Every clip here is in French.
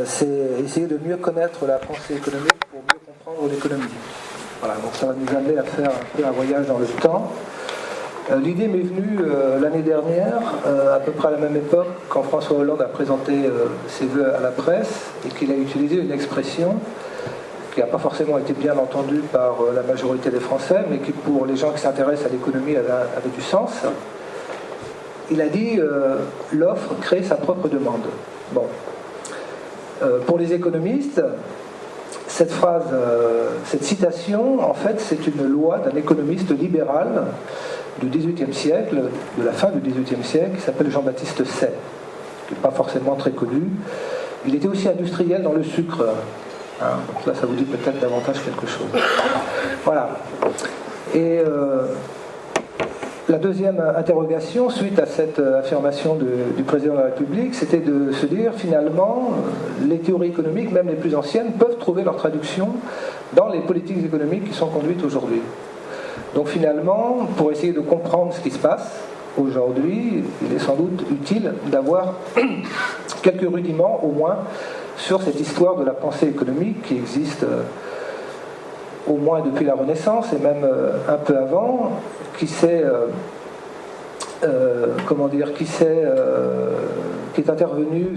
c'est essayer de mieux connaître la pensée économique pour mieux comprendre l'économie. Voilà, donc ça va nous amener à faire un peu un voyage dans le temps. L'idée m'est venue l'année dernière, à peu près à la même époque, quand François Hollande a présenté ses vœux à la presse et qu'il a utilisé une expression qui n'a pas forcément été bien entendue par la majorité des Français, mais qui, pour les gens qui s'intéressent à l'économie, avait du sens. Il a dit l'offre crée sa propre demande. Bon. Pour les économistes, cette phrase, cette citation, en fait, c'est une loi d'un économiste libéral du XVIIIe siècle, de la fin du XVIIIe siècle, qui s'appelle Jean-Baptiste Say, qui n'est pas forcément très connu. Il était aussi industriel dans le sucre. Hein, donc là, ça vous dit peut-être davantage quelque chose. Voilà. Et la deuxième interrogation, suite à cette affirmation du président de la République, c'était de se dire, finalement, les théories économiques, même les plus anciennes, peuvent trouver leur traduction dans les politiques économiques qui sont conduites aujourd'hui. Donc finalement, pour essayer de comprendre ce qui se passe aujourd'hui, il est sans doute utile d'avoir quelques rudiments, au moins, sur cette histoire de la pensée économique qui existe au moins depuis la Renaissance et même un peu avant, qui est intervenu,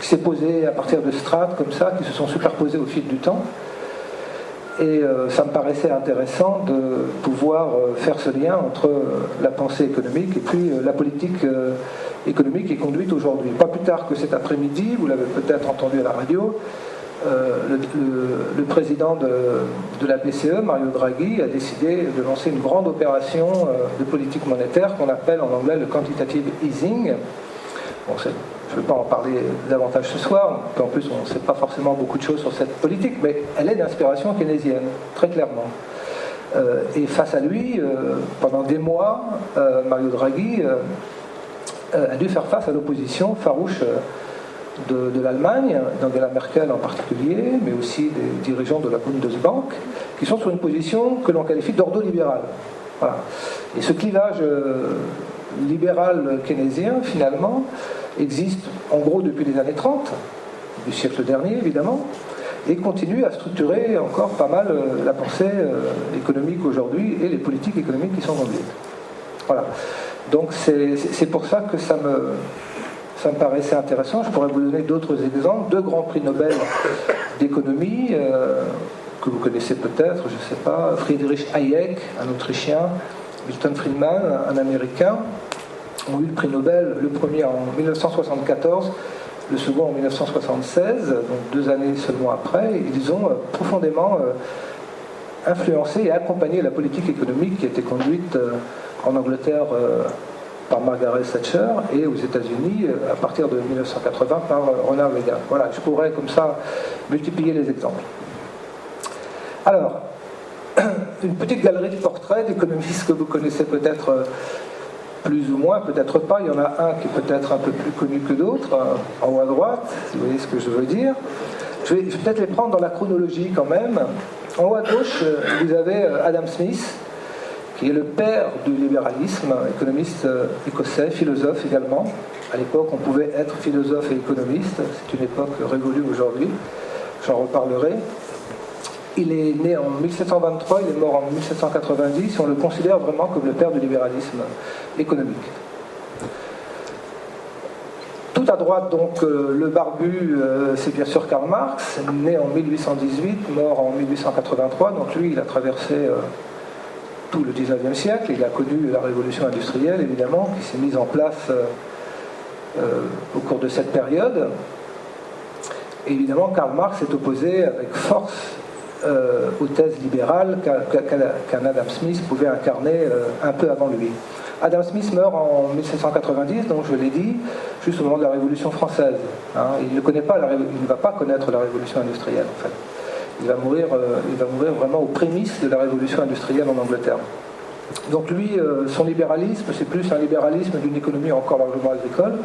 qui s'est posé à partir de strates comme ça, qui se sont superposées au fil du temps. Et ça me paraissait intéressant de pouvoir faire ce lien entre la pensée économique et puis la politique économique qui est conduite aujourd'hui. Pas plus tard que cet après-midi, vous l'avez peut-être entendu à la radio, le président de la BCE, Mario Draghi, a décidé de lancer une grande opération de politique monétaire qu'on appelle en anglais le quantitative easing. Bon, je ne vais pas en parler davantage ce soir, en plus on ne sait pas forcément beaucoup de choses sur cette politique, mais elle est d'inspiration keynésienne, très clairement. Et face à lui, pendant des mois, Mario Draghi a dû faire face à l'opposition farouche de l'Allemagne, d'Angela Merkel en particulier, mais aussi des dirigeants de la Bundesbank, qui sont sur une position que l'on qualifie d'ordo-libérale. Voilà. Et ce clivage libéral keynésien, finalement, existe en gros depuis les années 30, du siècle dernier évidemment, et continue à structurer encore pas mal la pensée économique aujourd'hui et les politiques économiques qui sont conduites. Voilà. Donc c'est pour ça que ça me paraissait intéressant. Je pourrais vous donner d'autres exemples. 2 grands prix Nobel d'économie, que vous connaissez peut-être, je ne sais pas, Friedrich Hayek, un Autrichien, Milton Friedman, un Américain, ont eu le prix Nobel, le premier en 1974, le second en 1976, donc 2 années seulement après. Ils ont profondément influencé et accompagné la politique économique qui a été conduite en Angleterre par Margaret Thatcher et aux États-Unis à partir de 1980 par Ronald Reagan. Voilà, je pourrais comme ça multiplier les exemples. Alors, une petite galerie de portraits d'économistes que vous connaissez peut-être plus ou moins, peut-être pas. Il y en a un qui est peut-être un peu plus connu que d'autres, en haut à droite, si vous voyez ce que je veux dire. Je vais peut-être les prendre dans la chronologie quand même. En haut à gauche, vous avez Adam Smith, qui est le père du libéralisme, économiste écossais, philosophe également. À l'époque, on pouvait être philosophe et économiste. C'est une époque révolue aujourd'hui. J'en reparlerai. Il est né en 1723, il est mort en 1790, et on le considère vraiment comme le père du libéralisme économique. Tout à droite, donc, le barbu, c'est bien sûr Karl Marx, né en 1818, mort en 1883. Donc lui, il a traversé tout le 19e siècle. Il a connu la révolution industrielle, évidemment, qui s'est mise en place au cours de cette période. Et évidemment, Karl Marx est opposé avec force aux thèses libérales qu'un Adam Smith pouvait incarner un peu avant lui. Adam Smith meurt en 1790, donc je l'ai dit, juste au moment de la Révolution française. Hein. Il ne va pas connaître la Révolution industrielle, en fait. Il va mourir vraiment aux prémices de la Révolution industrielle en Angleterre. Donc lui, son libéralisme, c'est plus un libéralisme d'une économie encore largement agricole,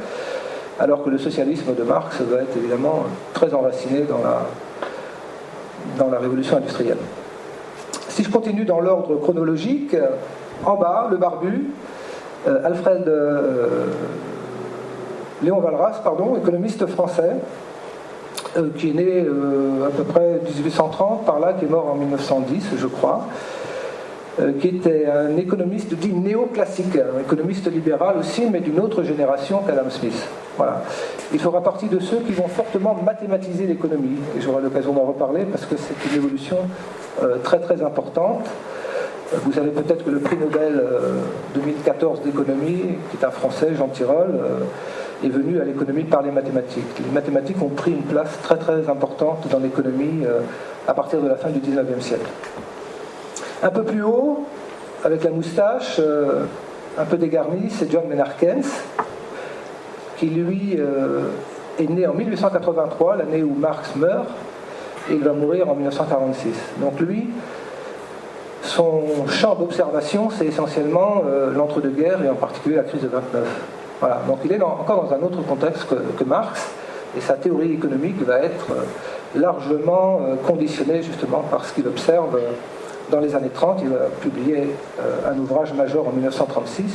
alors que le socialisme de Marx va être évidemment très enraciné dans la révolution industrielle. Si je continue dans l'ordre chronologique, en bas, le barbu, Léon Walras, économiste français, qui est né à peu près 1830, par là, qui est mort en 1910, je crois, qui était un économiste dit néoclassique, un économiste libéral aussi, mais d'une autre génération qu'Adam Smith. Voilà. Il fera partie de ceux qui vont fortement mathématiser l'économie, et j'aurai l'occasion d'en reparler parce que c'est une évolution très très importante. Vous savez peut-être que le prix Nobel 2014 d'économie, qui est un Français, Jean Tirole, est venu à l'économie par les mathématiques. Les mathématiques ont pris une place très très importante dans l'économie à partir de la fin du 19e siècle. Un peu plus haut, avec la moustache, un peu dégarnie, c'est John Maynard Keynes, qui lui est né en 1883, l'année où Marx meurt, et il va mourir en 1946. Donc lui, son champ d'observation, c'est essentiellement l'entre-deux-guerres et en particulier la crise de 29. Voilà. Donc il est encore dans un autre contexte que Marx, et sa théorie économique va être largement conditionnée justement par ce qu'il observe dans les années 30. Il va publier un ouvrage majeur en 1936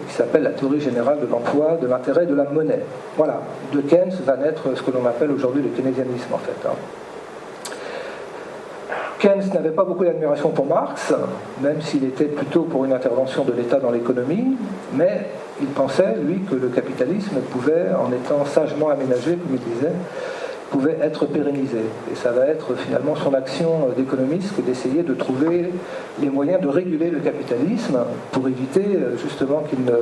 qui s'appelle La théorie générale de l'emploi, de l'intérêt et de la monnaie. Voilà. De Keynes va naître ce que l'on appelle aujourd'hui le keynésianisme en fait. Keynes n'avait pas beaucoup d'admiration pour Marx, même s'il était plutôt pour une intervention de l'État dans l'économie, mais il pensait, lui, que le capitalisme pouvait, en étant sagement aménagé, comme il disait, pouvait être pérennisé. Et ça va être finalement son action d'économiste que d'essayer de trouver les moyens de réguler le capitalisme pour éviter justement qu'il ne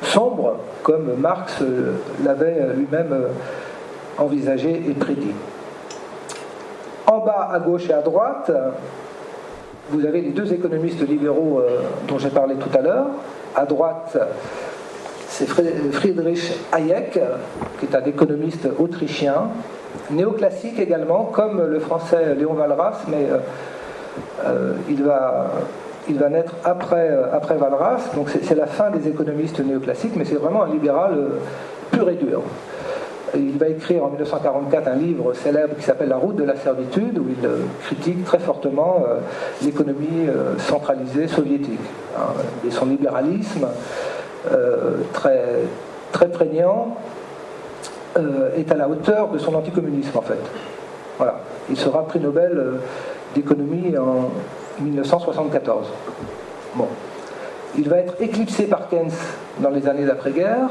sombre comme Marx l'avait lui-même envisagé et prédit. En bas, à gauche et à droite, vous avez les deux économistes libéraux dont j'ai parlé tout à l'heure. À droite, c'est Friedrich Hayek, qui est un économiste autrichien, néoclassique également, comme le français Léon Walras, mais il va naître après Walras, donc c'est la fin des économistes néoclassiques, mais c'est vraiment un libéral pur et dur. Il va écrire en 1944 un livre célèbre qui s'appelle La route de la servitude, où il critique très fortement l'économie centralisée soviétique. Et son libéralisme, très, très prégnant, est à la hauteur de son anticommunisme en fait. Voilà. Il sera prix Nobel d'économie en 1974. Bon. Il va être éclipsé par Keynes dans les années d'après-guerre,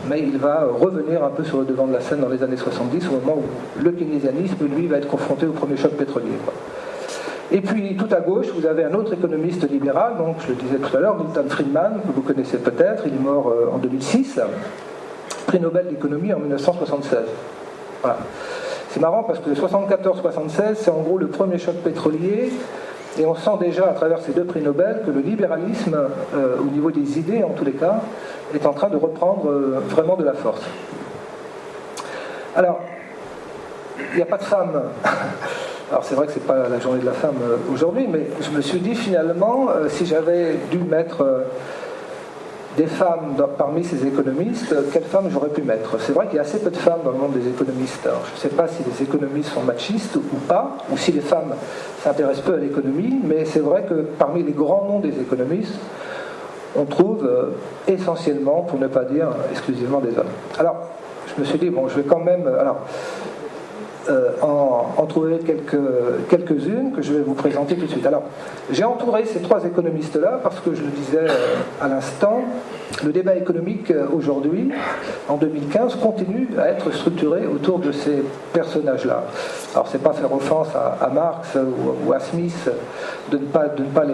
mais il va revenir un peu sur le devant de la scène dans les années 70, au moment où le keynésianisme, lui, va être confronté au premier choc pétrolier. Et puis, tout à gauche, vous avez un autre économiste libéral, donc je le disais tout à l'heure, Milton Friedman, que vous connaissez peut-être, il est mort en 2006, prix Nobel d'économie en 1976. Voilà. C'est marrant parce que 74-76, c'est en gros le premier choc pétrolier, et on sent déjà à travers ces deux prix Nobel que le libéralisme, au niveau des idées en tous les cas, est en train de reprendre vraiment de la force. Alors, il n'y a pas de femmes. Alors c'est vrai que c'est pas la journée de la femme aujourd'hui, mais je me suis dit finalement, si j'avais dû mettre des femmes parmi ces économistes, quelles femmes j'aurais pu mettre? C'est vrai qu'il y a assez peu de femmes dans le monde des économistes. Alors, je ne sais pas si les économistes sont machistes ou pas, ou si les femmes s'intéressent peu à l'économie, mais c'est vrai que parmi les grands noms des économistes, on trouve essentiellement, pour ne pas dire exclusivement, des hommes. Alors, je me suis dit, bon, je vais quand même en trouver quelques-unes que je vais vous présenter tout de suite. Alors, j'ai entouré ces trois économistes-là parce que, je le disais à l'instant, le débat économique aujourd'hui, en 2015, continue à être structuré autour de ces personnages-là. Alors, c'est pas faire offense à Marx ou à Smith de ne pas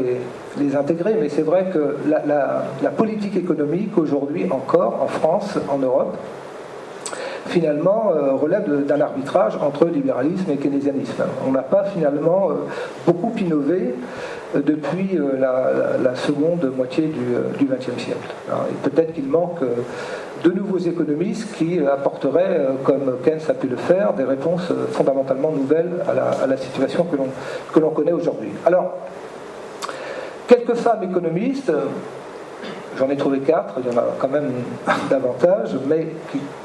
les intégrer, mais c'est vrai que la politique économique aujourd'hui encore, en France, en Europe, finalement relève d'un arbitrage entre libéralisme et keynésianisme. On n'a pas finalement beaucoup innové depuis la seconde moitié du XXe siècle. Et peut-être qu'il manque de nouveaux économistes qui apporteraient, comme Keynes a pu le faire, des réponses fondamentalement nouvelles à la situation que l'on connaît aujourd'hui. Alors, quelques femmes économistes, j'en ai trouvé 4, il y en a quand même davantage, mais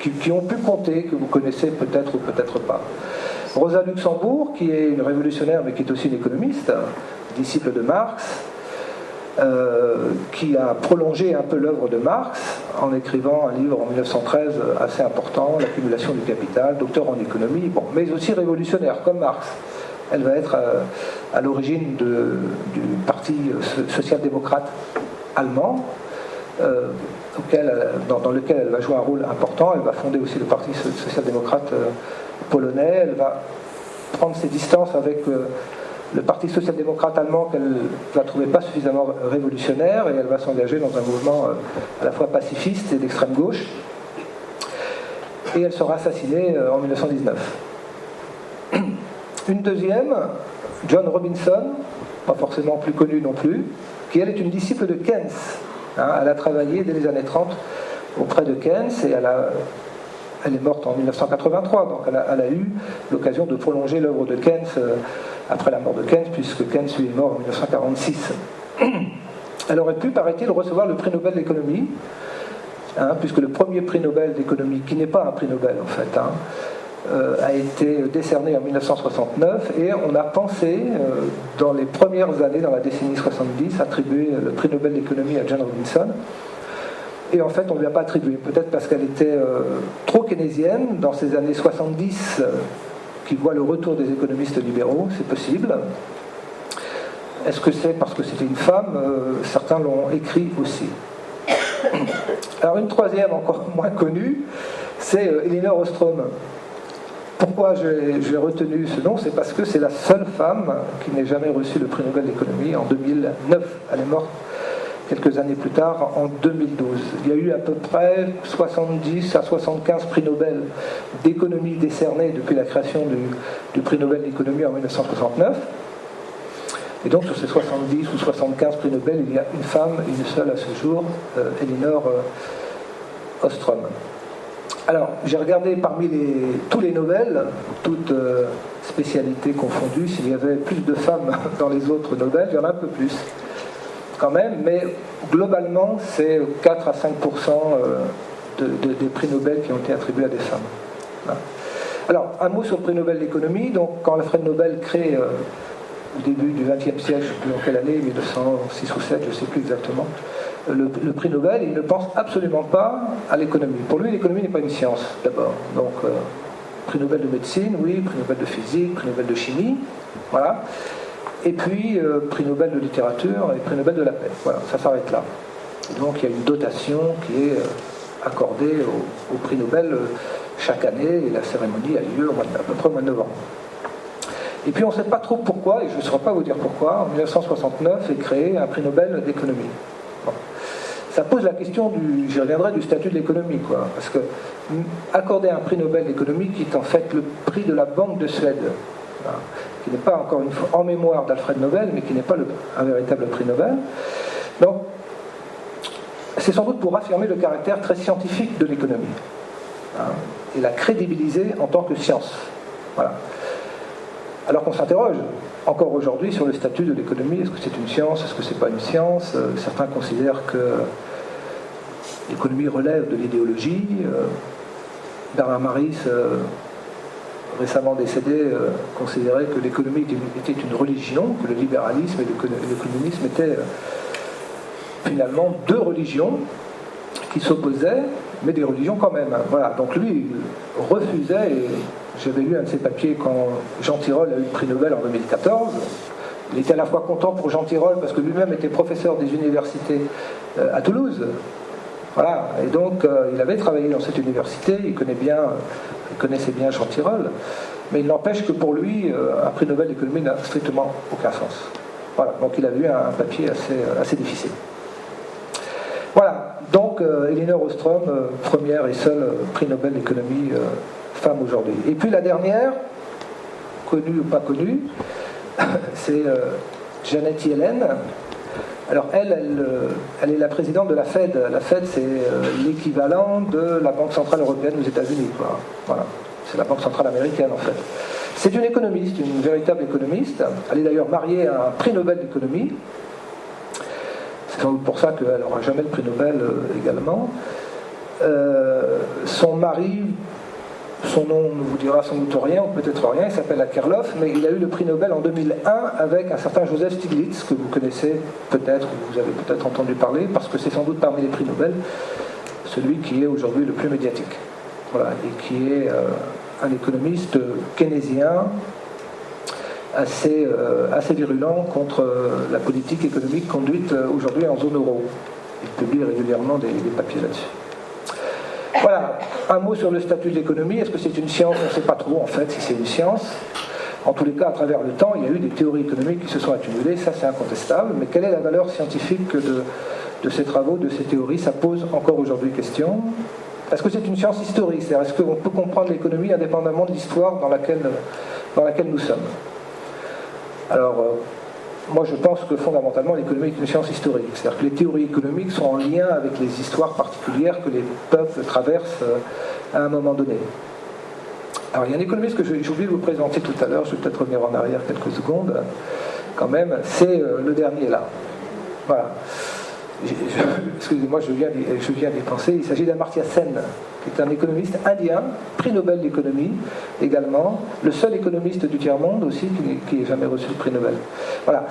qui ont pu compter, que vous connaissez peut-être ou peut-être pas. Rosa Luxembourg, qui est une révolutionnaire, mais qui est aussi une économiste, disciple de Marx. qui a prolongé un peu l'œuvre de Marx en écrivant un livre en 1913 assez important, L'accumulation du capital, docteur en économie, bon, mais aussi révolutionnaire comme Marx. Elle va être à l'origine du parti social-démocrate allemand, dans lequel elle va jouer un rôle important. Elle va fonder aussi le parti social-démocrate polonais. Elle va prendre ses distances avec le parti social-démocrate allemand qu'elle ne va trouver pas suffisamment révolutionnaire, et elle va s'engager dans un mouvement à la fois pacifiste et d'extrême gauche. Et elle sera assassinée en 1919. Une deuxième, John Robinson, pas forcément plus connue non plus, qui elle est une disciple de Keynes. Elle a travaillé dès les années 30 auprès de Keynes, et elle est morte en 1983, donc elle a eu l'occasion de prolonger l'œuvre de Keynes après la mort de Keynes, puisque Keynes lui est mort en 1946. Elle aurait pu, paraît-il, recevoir le prix Nobel d'économie, puisque le premier prix Nobel d'économie, qui n'est pas un prix Nobel en fait, a été décerné en 1969, et on a pensé, dans les premières années, dans la décennie 70, attribuer le prix Nobel d'économie à John Robinson. Et en fait, on ne lui a pas attribué, peut-être parce qu'elle était trop keynésienne dans ces années 70, qui voient le retour des économistes libéraux, c'est possible. Est-ce que c'est parce que c'était une femme? Certains l'ont écrit aussi. Alors une troisième, encore moins connue, c'est Elinor Ostrom. Pourquoi j'ai retenu ce nom? C'est parce que c'est la seule femme qui n'ait jamais reçu le prix Nobel d'économie en 2009. Elle est morte quelques années plus tard, en 2012. Il y a eu à peu près 70 à 75 prix Nobel d'économie décernés depuis la création du prix Nobel d'économie en 1969. Et donc sur ces 70 ou 75 prix Nobel, il y a une femme, une seule à ce jour, Elinor Ostrom. Alors, j'ai regardé parmi tous les Nobel, toutes spécialités confondues, s'il y avait plus de femmes dans les autres Nobel, il y en a un peu plus quand même, mais globalement, c'est 4 à 5% des prix Nobel qui ont été attribués à des femmes. Voilà. Alors, un mot sur le prix Nobel d'économie. Donc, quand Alfred Nobel crée au début du XXe siècle, je ne sais plus en quelle année, 1906 ou 7, je ne sais plus exactement, le prix Nobel, il ne pense absolument pas à l'économie. Pour lui, l'économie n'est pas une science, d'abord. Donc, prix Nobel de médecine, oui, prix Nobel de physique, prix Nobel de chimie, voilà. Et puis, prix Nobel de littérature et prix Nobel de la paix. Voilà, ça s'arrête là. Et donc, il y a une dotation qui est accordée au prix Nobel chaque année, et la cérémonie a lieu à peu près au mois de novembre. Et puis, on ne sait pas trop pourquoi, et je ne saurais pas vous dire pourquoi, en 1969 est créé un prix Nobel d'économie. Bon. Ça pose la question j'y reviendrai, du statut de l'économie, quoi. Parce que accorder un prix Nobel d'économie qui est en fait le prix de la Banque de Suède, voilà, qui n'est pas encore une fois en mémoire d'Alfred Nobel, mais qui n'est pas un véritable prix Nobel. Donc, c'est sans doute pour affirmer le caractère très scientifique de l'économie, et la crédibiliser en tant que science. Voilà. Alors qu'on s'interroge encore aujourd'hui sur le statut de l'économie. Est-ce que c'est une science? Est-ce que c'est pas une science? Certains considèrent que l'économie relève de l'idéologie. Bernard Maris, récemment décédé, considérait que l'économie était une religion, que le libéralisme et le communisme étaient finalement deux religions qui s'opposaient, mais des religions quand même. Voilà. Donc lui, il refusait, et j'avais lu un de ses papiers quand Jean Tirole a eu le prix Nobel en 2014. Il était à la fois content pour Jean Tirole parce que lui-même était professeur des universités à Toulouse. Voilà. Et donc il avait travaillé dans cette université, il connaissait bien Jean Tirole, mais il n'empêche que pour lui, un prix Nobel d'économie n'a strictement aucun sens. Voilà. Donc il avait eu un papier assez difficile. Voilà. Donc Elinor Ostrom, première et seule prix Nobel d'économie femme aujourd'hui. Et puis la dernière, connue ou pas connue, c'est Janet Yellen. Alors elle est la présidente de la Fed. La Fed, c'est l'équivalent de la Banque Centrale Européenne aux États-Unis, quoi. Voilà. C'est la Banque Centrale Américaine, en fait. C'est une économiste, une véritable économiste. Elle est d'ailleurs mariée à un prix Nobel d'économie. C'est sans doute pour ça qu'elle n'aura jamais le prix Nobel également. Son mari son nom ne vous dira sans doute rien, ou peut-être rien, il s'appelle Akerlof, mais il a eu le prix Nobel en 2001 avec un certain Joseph Stiglitz, que vous connaissez peut-être, ou vous avez peut-être entendu parler, parce que c'est sans doute parmi les prix Nobel celui qui est aujourd'hui le plus médiatique. Voilà, et qui est un économiste keynésien assez virulent contre la politique économique conduite aujourd'hui en zone euro. Il publie régulièrement des papiers là-dessus. Voilà, un mot sur le statut de l'économie. Est-ce que c'est une science? On ne sait pas trop en fait si c'est une science. En tous les cas, à travers le temps, il y a eu des théories économiques qui se sont accumulées, ça c'est incontestable. Mais quelle est la valeur scientifique de ces travaux, de ces théories? Ça pose encore aujourd'hui question. Est-ce que c'est une science historique? C'est-à-dire, est-ce qu'on peut comprendre l'économie indépendamment de l'histoire dans laquelle nous sommes? Alors, moi je pense que fondamentalement l'économie est une science historique. C'est-à-dire que les théories économiques sont en lien avec les histoires particulières que les peuples traversent à un moment donné. Alors il y a un économiste que j'ai oublié de vous présenter tout à l'heure, je vais peut-être revenir en arrière quelques secondes, quand même, c'est le dernier là. Voilà. Excusez-moi, je viens d'y penser. Il s'agit d'Amartya Sen, qui est un économiste indien, prix Nobel d'économie également, le seul économiste du tiers-monde aussi qui ait jamais reçu le prix Nobel. Voilà.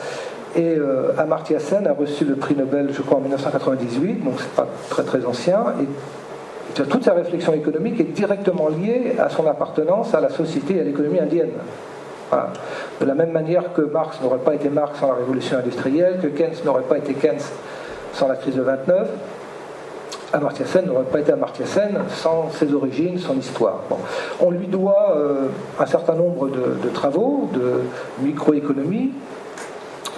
Et Amartya Sen a reçu le prix Nobel, je crois, en 1998, donc c'est pas très très ancien. Et toute sa réflexion économique est directement liée à son appartenance à la société et à l'économie indienne. Voilà. De la même manière que Marx n'aurait pas été Marx sans la révolution industrielle, que Keynes n'aurait pas été Keynes sans la crise de 29, Amartya Sen n'aurait pas été Amartya Sen sans ses origines, son histoire. Bon. On lui doit un certain nombre de travaux, de microéconomie,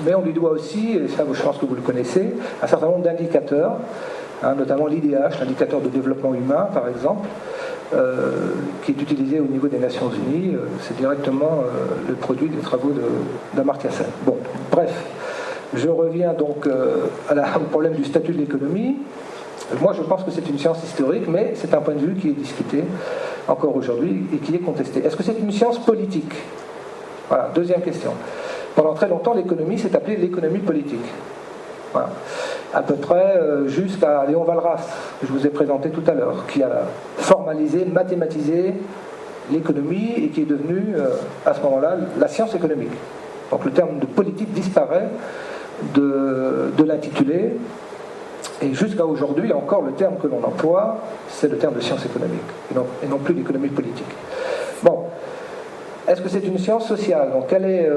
mais on lui doit aussi, et ça je pense que vous le connaissez, un certain nombre d'indicateurs, notamment l'IDH, l'indicateur de développement humain par exemple, qui est utilisé au niveau des Nations Unies. C'est directement le produit des travaux d'Amartya Sen. Bon, bref. Je reviens donc au problème du statut de l'économie. Moi, je pense que c'est une science historique, mais c'est un point de vue qui est discuté encore aujourd'hui et qui est contesté. Est-ce que c'est une science politique? Voilà, deuxième question. Pendant très longtemps, l'économie s'est appelée l'économie politique. Voilà. À peu près jusqu'à Léon Walras, que je vous ai présenté tout à l'heure, qui a formalisé, mathématisé l'économie et qui est devenue, à ce moment-là, la science économique. Donc le terme de politique disparaît de l'intitulé, et jusqu'à aujourd'hui encore le terme que l'on emploie c'est le terme de science économique et non plus d'économie politique. Bon, est-ce que c'est une science sociale? Donc quelle est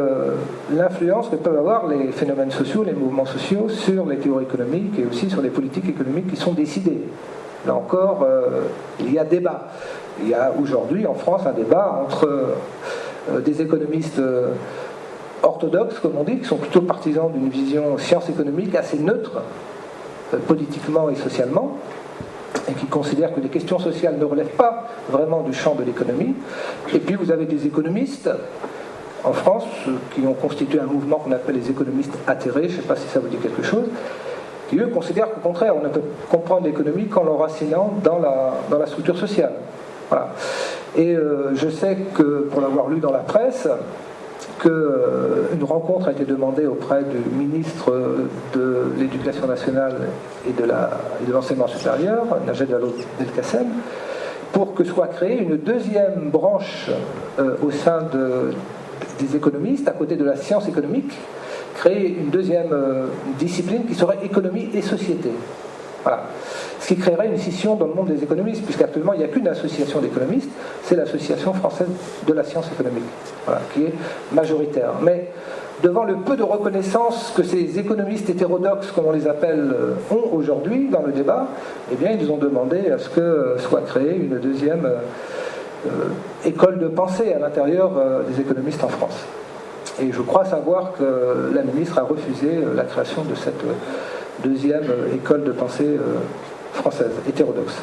l'influence que peuvent avoir les phénomènes sociaux, les mouvements sociaux sur les théories économiques et aussi sur les politiques économiques qui sont décidées? Là encore, il y a débat. Il y a aujourd'hui en France un débat entre des économistes orthodoxes, comme on dit, qui sont plutôt partisans d'une vision science économique assez neutre, politiquement et socialement, et qui considèrent que les questions sociales ne relèvent pas vraiment du champ de l'économie. Et puis vous avez des économistes en France qui ont constitué un mouvement qu'on appelle les économistes atterrés, je ne sais pas si ça vous dit quelque chose, qui eux considèrent qu'au contraire on ne peut comprendre l'économie qu'en l'enracinant dans la structure sociale. Voilà. Et je sais que, pour l'avoir lu dans la presse, qu'une rencontre a été demandée auprès du ministre de l'Éducation nationale et de l'enseignement supérieur, Najat Vallaud-Belkacem, pour que soit créée une deuxième branche au sein des économistes, à côté de la science économique, créer une deuxième discipline qui serait économie et société. Voilà. Ce qui créerait une scission dans le monde des économistes, puisqu'actuellement il n'y a qu'une association d'économistes, c'est l'association française de la science économique, voilà, qui est majoritaire. Mais devant le peu de reconnaissance que ces économistes hétérodoxes, comme on les appelle, ont aujourd'hui dans le débat, eh bien ils ont demandé à ce que soit créée une deuxième école de pensée à l'intérieur des économistes en France. Et je crois savoir que la ministre a refusé la création de cette deuxième école de pensée française, hétérodoxe.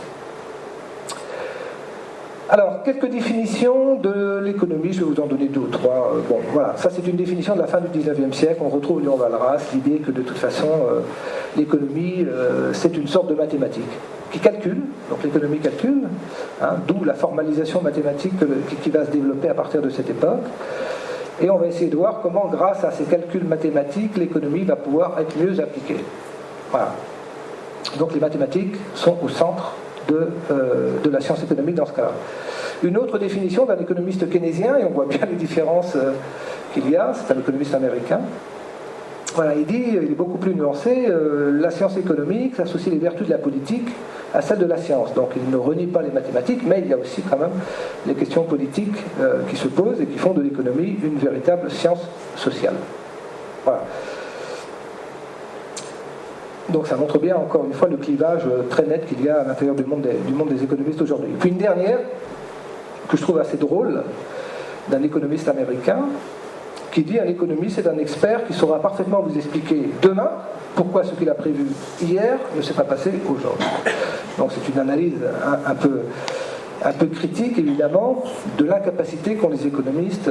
Alors, quelques définitions de l'économie, je vais vous en donner deux ou trois. Bon, voilà, ça c'est une définition de la fin du 19e siècle. On retrouve Léon Walras, l'idée que de toute façon, l'économie, c'est une sorte de mathématique qui calcule, donc l'économie calcule, d'où la formalisation mathématique qui va se développer à partir de cette époque. Et on va essayer de voir comment, grâce à ces calculs mathématiques, l'économie va pouvoir être mieux appliquée. Voilà. Donc les mathématiques sont au centre de la science économique dans ce cas-là. Une autre définition d'un économiste keynésien, et on voit bien les différences qu'il y a, c'est un économiste américain. Voilà, il dit, il est beaucoup plus nuancé, la science économique associe les vertus de la politique à celles de la science. Donc il ne renie pas les mathématiques, mais il y a aussi quand même les questions politiques qui se posent et qui font de l'économie une véritable science sociale. Voilà. Donc ça montre bien, encore une fois, le clivage très net qu'il y a à l'intérieur du monde des économistes aujourd'hui. Puis une dernière, que je trouve assez drôle, d'un économiste américain, qui dit: un économiste est un expert qui saura parfaitement vous expliquer demain pourquoi ce qu'il a prévu hier ne s'est pas passé aujourd'hui. Donc c'est une analyse un peu critique, évidemment, de l'incapacité qu'ont les économistes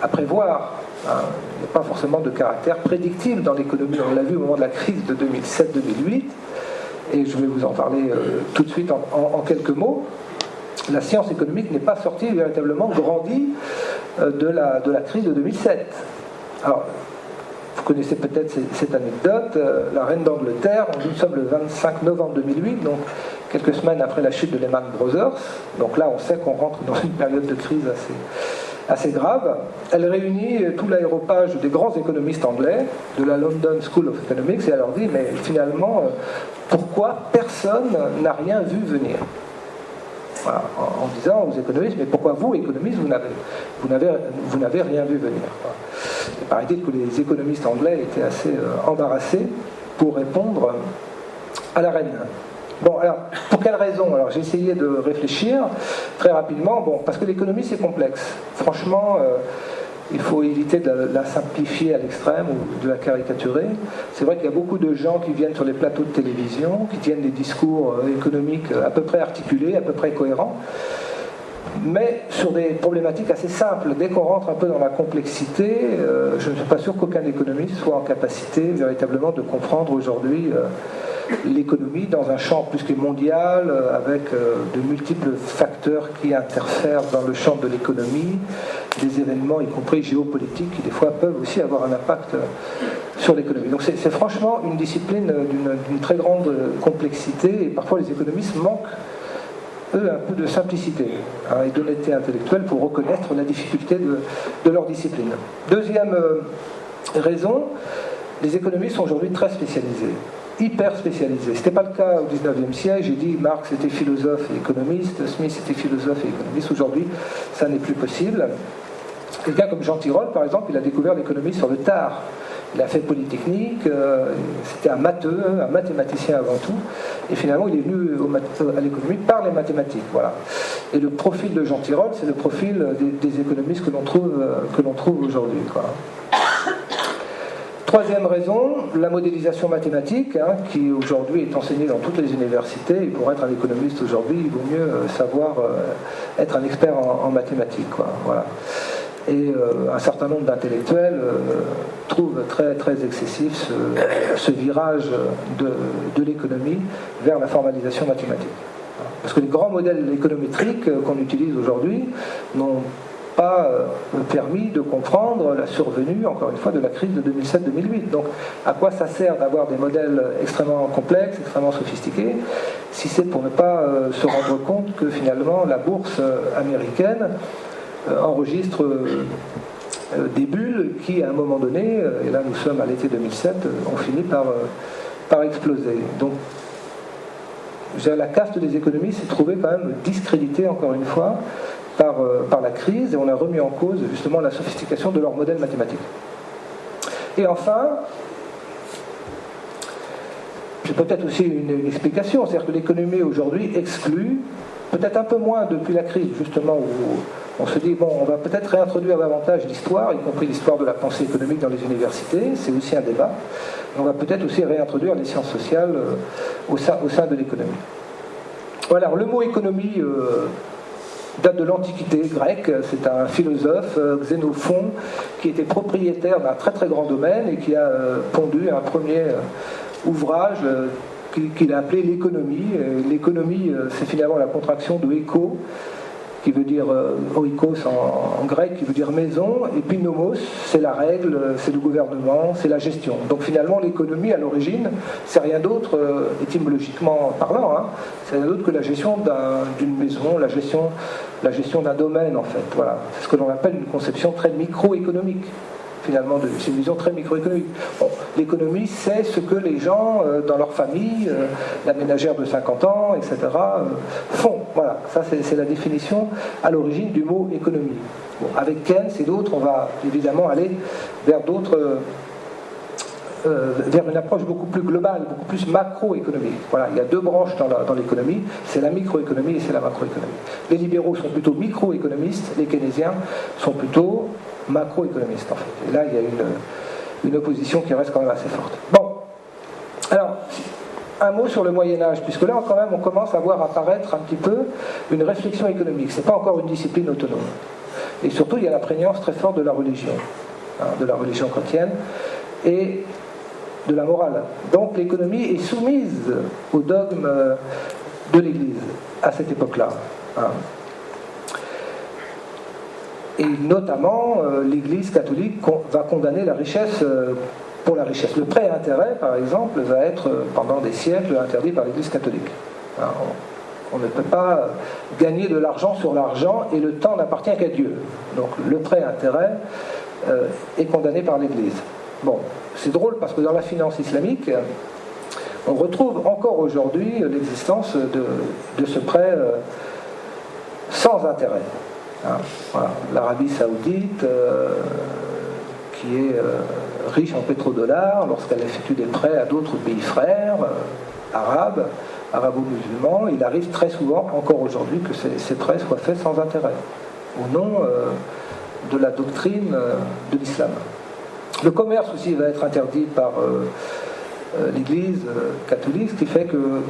à prévoir. Il n'y a pas forcément de caractère prédictible dans l'économie. On l'a vu au moment de la crise de 2007-2008, et je vais vous en parler tout de suite en quelques mots. La science économique n'est pas sortie véritablement grandie de la crise de 2007. Alors, vous connaissez peut-être cette anecdote, la reine d'Angleterre, nous sommes le 25 novembre 2008, donc quelques semaines après la chute de Lehman Brothers, donc là on sait qu'on rentre dans une période de crise assez grave. Elle réunit tout l'aéropage des grands économistes anglais, de la London School of Economics, et elle leur dit: mais finalement, pourquoi personne n'a rien vu venir? Voilà, en disant aux économistes: mais pourquoi vous, économistes, vous n'avez rien vu venir? Il paraît-il que les économistes anglais étaient assez embarrassés pour répondre à la reine. Bon, alors, pour quelles raisons? Alors, j'ai essayé de réfléchir très rapidement. Bon, parce que l'économie, c'est complexe. Franchement, il faut éviter de la simplifier à l'extrême ou de la caricaturer. C'est vrai qu'il y a beaucoup de gens qui viennent sur les plateaux de télévision, qui tiennent des discours économiques à peu près articulés, à peu près cohérents, mais sur des problématiques assez simples. Dès qu'on rentre un peu dans la complexité, je ne suis pas sûr qu'aucun économiste soit en capacité véritablement de comprendre aujourd'hui l'économie dans un champ plus que mondial, avec de multiples facteurs qui interfèrent dans le champ de l'économie, des événements, y compris géopolitiques, qui des fois peuvent aussi avoir un impact sur l'économie. Donc c'est franchement une discipline d'une très grande complexité, et parfois les économistes manquent, eux, un peu de simplicité et d'honnêteté intellectuelle pour reconnaître la difficulté de leur discipline. Deuxième raison, les économistes sont aujourd'hui très spécialisés, hyper spécialisés. Ce n'était pas le cas au XIXe siècle. J'ai dit Marx était philosophe et économiste, Smith était philosophe et économiste. Aujourd'hui, ça n'est plus possible. Quelqu'un comme Jean Tirole, par exemple, il a découvert l'économie sur le tard. Il a fait Polytechnique, c'était un matheux, un mathématicien avant tout, et finalement il est venu à l'économie par les mathématiques. Voilà. Et le profil de Jean Tirole, c'est le profil des économistes que l'on trouve aujourd'hui. Troisième raison, la modélisation mathématique, qui aujourd'hui est enseignée dans toutes les universités. Et pour être un économiste aujourd'hui, il vaut mieux savoir être un expert en mathématiques. Voilà. Et un certain nombre d'intellectuels trouvent très, très excessif ce virage de l'économie vers la formalisation mathématique. Parce que les grands modèles économétriques qu'on utilise aujourd'hui n'ont pas permis de comprendre la survenue, encore une fois, de la crise de 2007-2008. Donc, à quoi ça sert d'avoir des modèles extrêmement complexes, extrêmement sophistiqués, si c'est pour ne pas se rendre compte que finalement la bourse américaine enregistre des bulles qui, à un moment donné, et là nous sommes à l'été 2007, ont fini par exploser. Donc, la caste des économistes s'est trouvée quand même discréditée, encore une fois, par la crise, et on a remis en cause justement la sophistication de leur modèle mathématique. Et enfin, j'ai peut-être aussi une explication, c'est-à-dire que l'économie aujourd'hui exclut, peut-être un peu moins depuis la crise, justement, où on se dit, bon, on va peut-être réintroduire davantage l'histoire, y compris l'histoire de la pensée économique dans les universités, c'est aussi un débat, et on va peut-être aussi réintroduire les sciences sociales au sein de l'économie. Voilà, alors, le mot économie date de l'Antiquité grecque. C'est un philosophe, Xénophon, qui était propriétaire d'un très très grand domaine et qui a pondu un premier ouvrage qu'il a appelé l'économie. L'économie, c'est finalement la contraction de éco, qui veut dire oikos en grec, qui veut dire maison, et puis nomos, c'est la règle, c'est le gouvernement, c'est la gestion. Donc finalement, l'économie, à l'origine, c'est rien d'autre, étymologiquement parlant, hein, c'est rien d'autre que la gestion d'une maison, la gestion d'un domaine, en fait. Voilà. C'est ce que l'on appelle une conception très microéconomique. Finalement, c'est une vision très microéconomique. Bon, l'économie, c'est ce que les gens, dans leur famille, la ménagère de 50 ans, etc., font. Voilà, ça c'est la définition à l'origine du mot économie. Bon, avec Keynes et d'autres, on va évidemment aller vers d'autres... vers une approche beaucoup plus globale, beaucoup plus macroéconomique. Voilà, il y a deux branches dans l'économie, c'est la microéconomie et c'est la macroéconomie. Les libéraux sont plutôt microéconomistes, les keynésiens sont plutôt macroéconomistes, en fait. Et là, il y a une opposition qui reste quand même assez forte. Bon, alors, un mot sur le Moyen-Âge, puisque là, quand même, on commence à voir apparaître un petit peu une réflexion économique. Ce n'est pas encore une discipline autonome. Et surtout, il y a la prégnance très forte de la religion, hein, de la religion chrétienne, et de la morale. Donc l'économie est soumise au dogme de l'Église à cette époque-là. Hein. Et notamment, l'Église catholique va condamner la richesse pour la richesse. Le prêt à intérêt, par exemple, va être pendant des siècles interdit par l'Église catholique. Hein, on ne peut pas gagner de l'argent sur l'argent et le temps n'appartient qu'à Dieu. Donc le prêt à intérêt est condamné par l'Église. Bon, c'est drôle parce que dans la finance islamique, on retrouve encore aujourd'hui l'existence de ce prêt sans intérêt. Hein, voilà. L'Arabie saoudite, qui est riche en pétrodollars, lorsqu'elle effectue des prêts à d'autres pays frères, arabo-musulmans, il arrive très souvent, encore aujourd'hui, que ces prêts soient faits sans intérêt, au nom de la doctrine de l'islam. Le commerce aussi va être interdit par l'Église catholique, ce qui fait que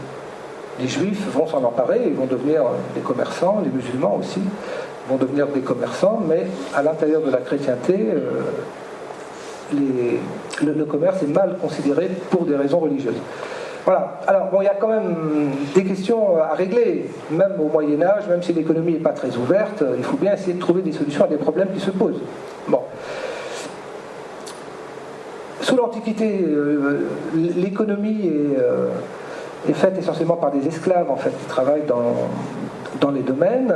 les juifs vont s'en emparer et vont devenir des commerçants, les musulmans aussi vont devenir des commerçants, mais à l'intérieur de la chrétienté, le commerce est mal considéré pour des raisons religieuses. Voilà. Alors, bon, il y a quand même des questions à régler, même au Moyen-Âge, même si l'économie n'est pas très ouverte, il faut bien essayer de trouver des solutions à des problèmes qui se posent. Bon. Sous l'Antiquité, l'économie est faite essentiellement par des esclaves, en fait, qui travaillent dans les domaines.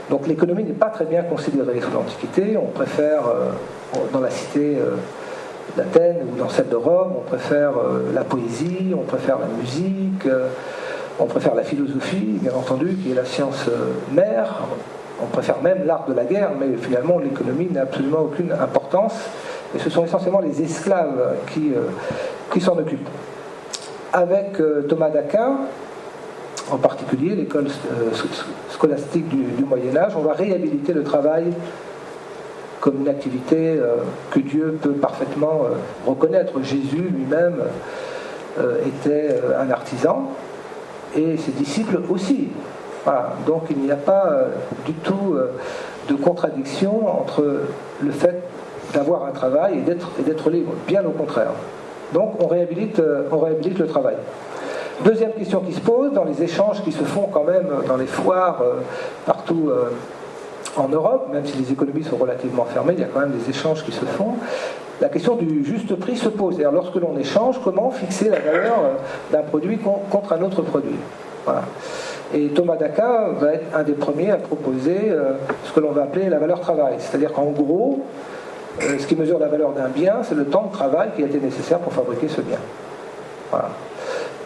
Donc l'économie n'est pas très bien considérée sous l'Antiquité. On préfère, dans la cité d'Athènes ou dans celle de Rome, on préfère la poésie, on préfère la musique, on préfère la philosophie, bien entendu, qui est la science mère. On préfère même l'art de la guerre, mais finalement l'économie n'a absolument aucune importance. Et ce sont essentiellement les esclaves qui s'en occupent. Avec Thomas d'Aquin, en particulier l'école scolastique du Moyen-Âge, on va réhabiliter le travail comme une activité que Dieu peut parfaitement reconnaître. Jésus lui-même était un artisan, et ses disciples aussi. Voilà. Donc il n'y a pas du tout de contradiction entre le fait d'avoir un travail et d'être libre, bien au contraire. Donc on réhabilite le travail. Deuxième question qui se pose, dans les échanges qui se font quand même dans les foires partout en Europe, même si les économies sont relativement fermées, il y a quand même des échanges qui se font, la question du juste prix se pose. C'est-à-dire, lorsque l'on échange, comment fixer la valeur d'un produit contre un autre produit. Voilà. Et Thomas d'Aquin va être un des premiers à proposer ce que l'on va appeler la valeur travail. C'est-à-dire qu'en gros, ce qui mesure la valeur d'un bien, c'est le temps de travail qui a été nécessaire pour fabriquer ce bien. Voilà.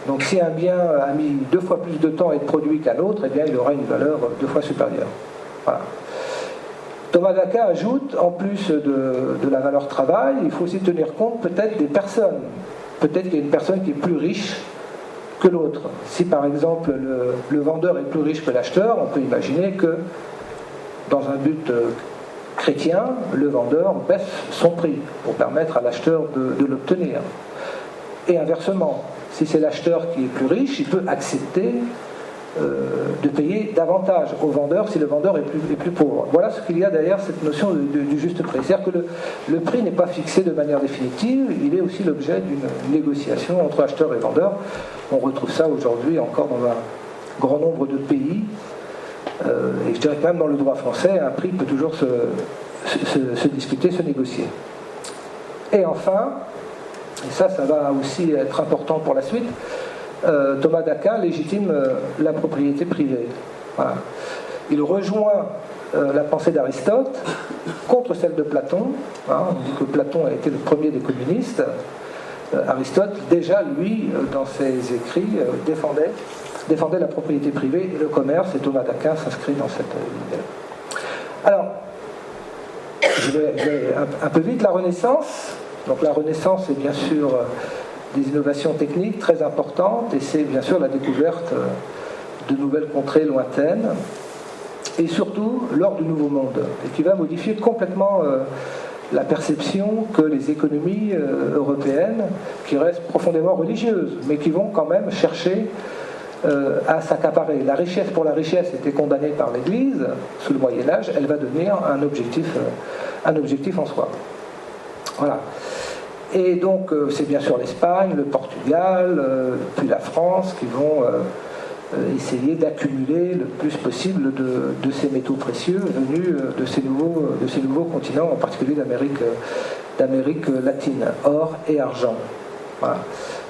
Donc si un bien a mis 2 fois plus de temps à être produit qu'un autre, eh bien il aura une valeur 2 fois supérieure. Voilà. Thomas d'Aquin ajoute, en plus de la valeur travail, il faut aussi tenir compte peut-être des personnes. Peut-être qu'il y a une personne qui est plus riche que l'autre. Si par exemple le vendeur est plus riche que l'acheteur, on peut imaginer que dans un but chrétien, le vendeur baisse son prix pour permettre à l'acheteur de l'obtenir. Et inversement, si c'est l'acheteur qui est plus riche, il peut accepter de payer davantage au vendeur si le vendeur est plus pauvre. Voilà ce qu'il y a derrière cette notion du juste prix. C'est-à-dire que le prix n'est pas fixé de manière définitive, il est aussi l'objet d'une négociation entre acheteur et vendeur. On retrouve ça aujourd'hui encore dans un grand nombre de pays Et je dirais que même dans le droit français, un prix peut toujours se discuter, se négocier. Et enfin, et ça va aussi être important pour la suite, Thomas d'Aquin légitime la propriété privée. Voilà. Il rejoint la pensée d'Aristote contre celle de Platon. On dit que Platon a été le premier des communistes. Aristote, déjà, lui, dans ses écrits, défendait la propriété privée et le commerce, et Thomas d'Aquin s'inscrit dans cette idée. Alors, je vais un peu vite. La Renaissance. Donc la Renaissance, c'est bien sûr des innovations techniques très importantes, et c'est bien sûr la découverte de nouvelles contrées lointaines, et surtout l'ordre du Nouveau Monde, et qui va modifier complètement la perception que les économies européennes, qui restent profondément religieuses, mais qui vont quand même chercher à s'accaparer. La richesse pour la richesse était condamnée par l'Église sous le Moyen-Âge, elle va devenir un objectif en soi. Voilà. Et donc, c'est bien sûr l'Espagne, le Portugal, puis la France qui vont essayer d'accumuler le plus possible de ces métaux précieux venus de ces nouveaux continents, en particulier d'Amérique latine, or et argent. Voilà.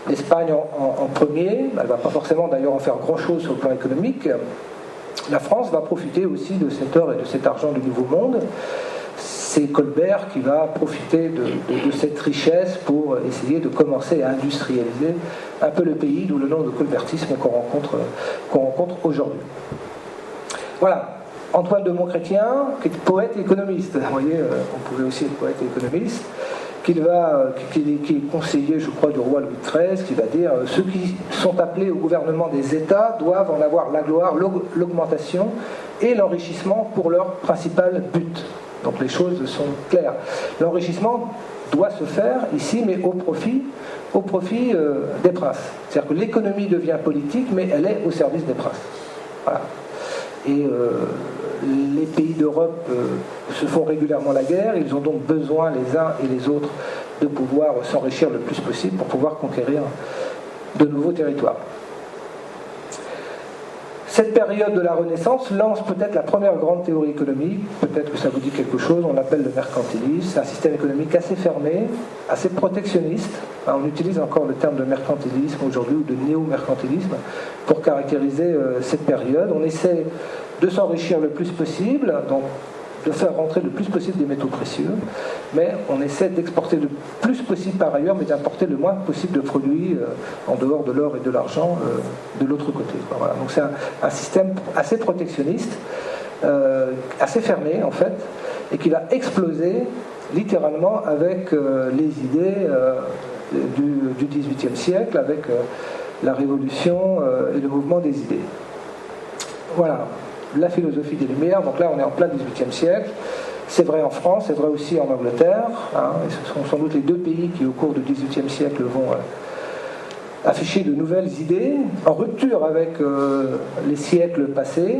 L'Espagne en premier, elle ne va pas forcément d'ailleurs en faire grand-chose sur le plan économique. La France va profiter aussi de cet or et de cet argent du Nouveau Monde. C'est Colbert qui va profiter de cette richesse pour essayer de commencer à industrialiser un peu le pays, d'où le nom de colbertisme qu'on rencontre aujourd'hui. Voilà, Antoine de Montchrétien, qui est poète et économiste. Vous voyez, on pouvait aussi être poète et économiste, qui est conseiller, je crois, du roi Louis XIII, qui va dire « Ceux qui sont appelés au gouvernement des États doivent en avoir la gloire, l'augmentation et l'enrichissement pour leur principal but. » Donc les choses sont claires. L'enrichissement doit se faire ici, mais au profit des princes. C'est-à-dire que l'économie devient politique, mais elle est au service des princes. Voilà. Et les pays d'Europe se font régulièrement la guerre, ils ont donc besoin les uns et les autres de pouvoir s'enrichir le plus possible pour pouvoir conquérir de nouveaux territoires. Cette période de la Renaissance lance peut-être la première grande théorie économique, peut-être que ça vous dit quelque chose, on l'appelle le mercantilisme. C'est un système économique assez fermé, assez protectionniste. On utilise encore le terme de mercantilisme aujourd'hui, ou de néo-mercantilisme, pour caractériser cette période. On essaie de s'enrichir le plus possible, donc de faire rentrer le plus possible des métaux précieux, mais on essaie d'exporter le plus possible par ailleurs, mais d'importer le moins possible de produits en dehors de l'or et de l'argent de l'autre côté. Voilà. Donc c'est un système assez protectionniste, assez fermé en fait, et qui va exploser littéralement avec les idées du XVIIIe siècle, avec la Révolution et le mouvement des idées. Voilà. La philosophie des Lumières, donc là on est en plein XVIIIe siècle, c'est vrai en France, c'est vrai aussi en Angleterre, et ce sont sans doute les deux pays qui au cours du XVIIIe siècle vont afficher de nouvelles idées, en rupture avec les siècles passés.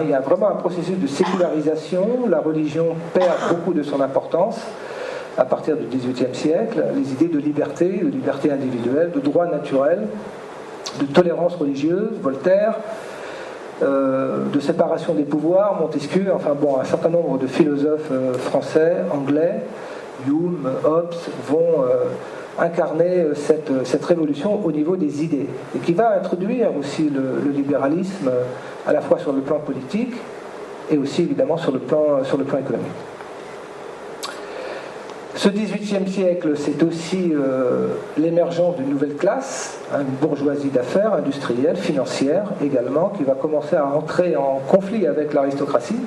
Il y a vraiment un processus de sécularisation, la religion perd beaucoup de son importance à partir du XVIIIe siècle, les idées de liberté individuelle, de droit naturel, de tolérance religieuse, Voltaire, de séparation des pouvoirs, Montesquieu, enfin bon, un certain nombre de philosophes français, anglais, Hume, Hobbes, vont incarner cette révolution au niveau des idées, et qui va introduire aussi le libéralisme à la fois sur le plan politique et aussi évidemment sur le plan économique. Ce XVIIIe siècle, c'est aussi l'émergence d'une nouvelle classe, une bourgeoisie d'affaires, industrielle, financière également, qui va commencer à entrer en conflit avec l'aristocratie,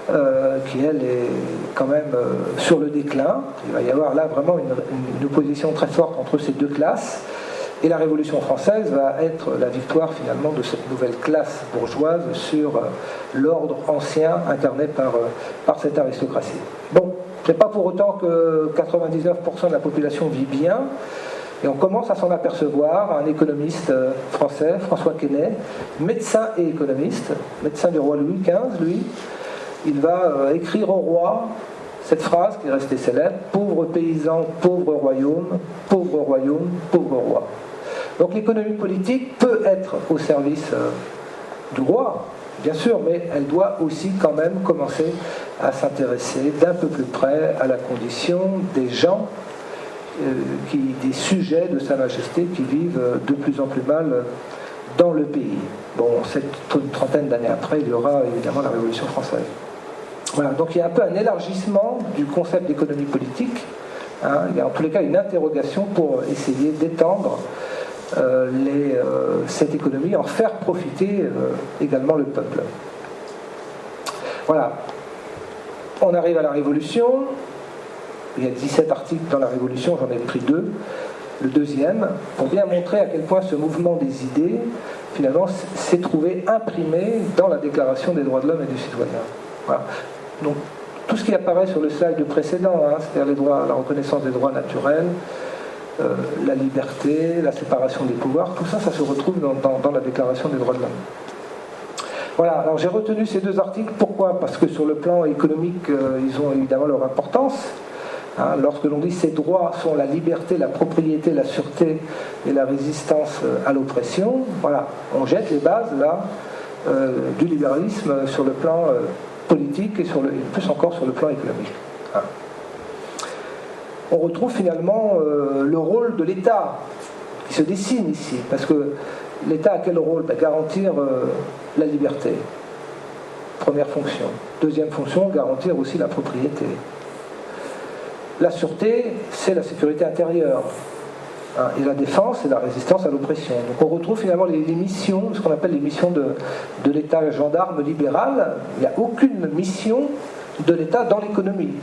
qui elle est quand même sur le déclin. Il va y avoir là vraiment une opposition très forte entre ces deux classes, et la Révolution française va être la victoire finalement de cette nouvelle classe bourgeoise sur l'ordre ancien incarné par cette aristocratie. Bon. C'est pas pour autant que 99% de la population vit bien, et on commence à s'en apercevoir. Un économiste français, François Quesnay, médecin et économiste, médecin du roi Louis XV, lui, il va écrire au roi cette phrase qui est restée célèbre: pauvres paysans, pauvre royaume, pauvre royaume, pauvre roi. Donc l'économie politique peut être au service du roi, bien sûr, mais elle doit aussi quand même commencer à s'intéresser d'un peu plus près à la condition des gens, des sujets de Sa Majesté qui vivent de plus en plus mal dans le pays. Bon, une trentaine d'années après, il y aura évidemment la Révolution française. Voilà, donc il y a un peu un élargissement du concept d'économie politique. Il y a en tous les cas une interrogation pour essayer d'étendre cette économie, en faire profiter également le peuple. Voilà. On arrive à la Révolution. Il y a 17 articles dans la Révolution, j'en ai pris 2. Le deuxième, pour bien montrer à quel point ce mouvement des idées, finalement, s'est trouvé imprimé dans la Déclaration des droits de l'homme et du citoyen. Voilà. Donc, tout ce qui apparaît sur le slide précédent, c'est-à-dire la reconnaissance des droits naturels, la liberté, la séparation des pouvoirs, tout ça, ça se retrouve dans la Déclaration des droits de l'homme. Voilà, alors j'ai retenu ces 2 articles, pourquoi ? Parce que sur le plan économique, ils ont évidemment leur importance. Lorsque l'on dit ces droits sont la liberté, la propriété, la sûreté et la résistance à l'oppression, voilà, on jette les bases là du libéralisme sur le plan politique et plus encore sur le plan économique. On retrouve finalement le rôle de l'État qui se dessine ici, parce que l'État a quel rôle ? Garantir la liberté, première fonction. Deuxième fonction, garantir aussi la propriété. La sûreté, c'est la sécurité intérieure. Et la défense, c'est la résistance à l'oppression. Donc on retrouve finalement les missions, ce qu'on appelle les missions de l'État gendarme libéral. Il n'y a aucune mission de l'État dans l'économie,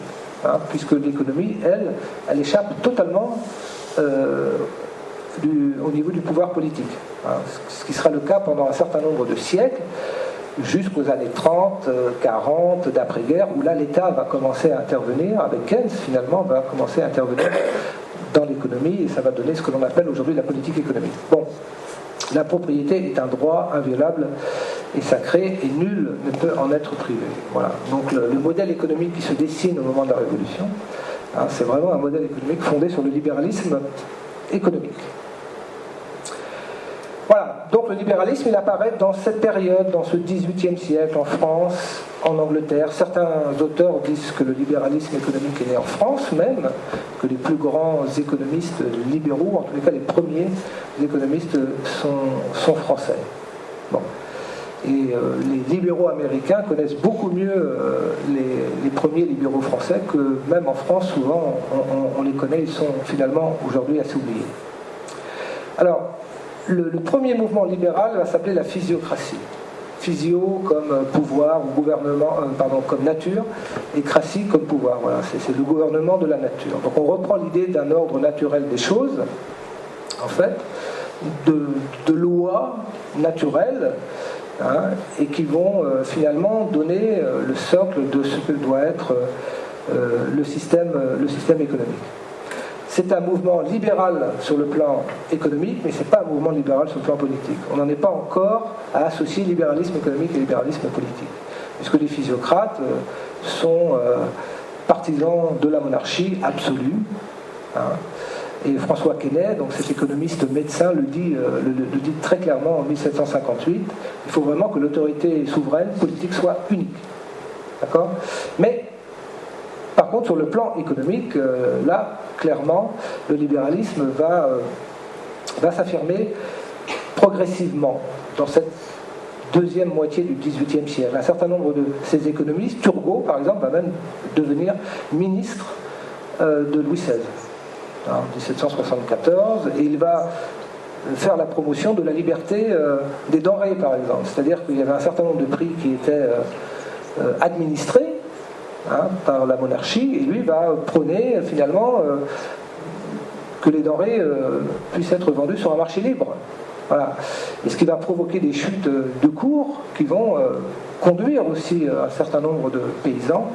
puisque l'économie, elle échappe totalement au niveau du pouvoir politique. Ce qui sera le cas pendant un certain nombre de siècles, jusqu'aux années 30, 40, d'après-guerre, où là l'État va commencer à intervenir, avec Keynes finalement, va commencer à intervenir dans l'économie, et ça va donner ce que l'on appelle aujourd'hui la politique économique. Bon, la propriété est un droit inviolable et sacré, et nul ne peut en être privé. Voilà. Donc le modèle économique qui se dessine au moment de la Révolution, c'est vraiment un modèle économique fondé sur le libéralisme économique. Voilà, donc le libéralisme, il apparaît dans cette période, dans ce XVIIIe siècle, en France, en Angleterre. Certains auteurs disent que le libéralisme économique est né en France même, que les plus grands économistes libéraux, en tous les cas les premiers économistes, sont français. Bon. Et les libéraux américains connaissent beaucoup mieux les premiers libéraux français que même en France, souvent, on les connaît, ils sont finalement aujourd'hui assez oubliés. Alors, le premier mouvement libéral va s'appeler la physiocratie. Physio comme pouvoir, ou gouvernement, comme nature, et cratie comme pouvoir. Voilà, c'est le gouvernement de la nature. Donc on reprend l'idée d'un ordre naturel des choses, en fait, de lois naturelles, et qui vont finalement donner le socle de ce que doit être le système économique. C'est un mouvement libéral sur le plan économique, mais ce n'est pas un mouvement libéral sur le plan politique. On n'en est pas encore à associer libéralisme économique et libéralisme politique, puisque les physiocrates sont partisans de la monarchie absolue. Et François Quesnay, donc cet économiste médecin, le dit très clairement en 1758, il faut vraiment que l'autorité souveraine politique soit unique. D'accord ? Mais par contre, sur le plan économique, là, clairement, le libéralisme va s'affirmer progressivement dans cette deuxième moitié du XVIIIe siècle. Un certain nombre de ces économistes, Turgot par exemple, va même devenir ministre de Louis XVI en 1774, et il va faire la promotion de la liberté des denrées, par exemple. C'est-à-dire qu'il y avait un certain nombre de prix qui étaient administrés par la monarchie, et lui va prôner finalement que les denrées puissent être vendues sur un marché libre. Voilà. Et ce qui va provoquer des chutes de cours qui vont conduire aussi un certain nombre de paysans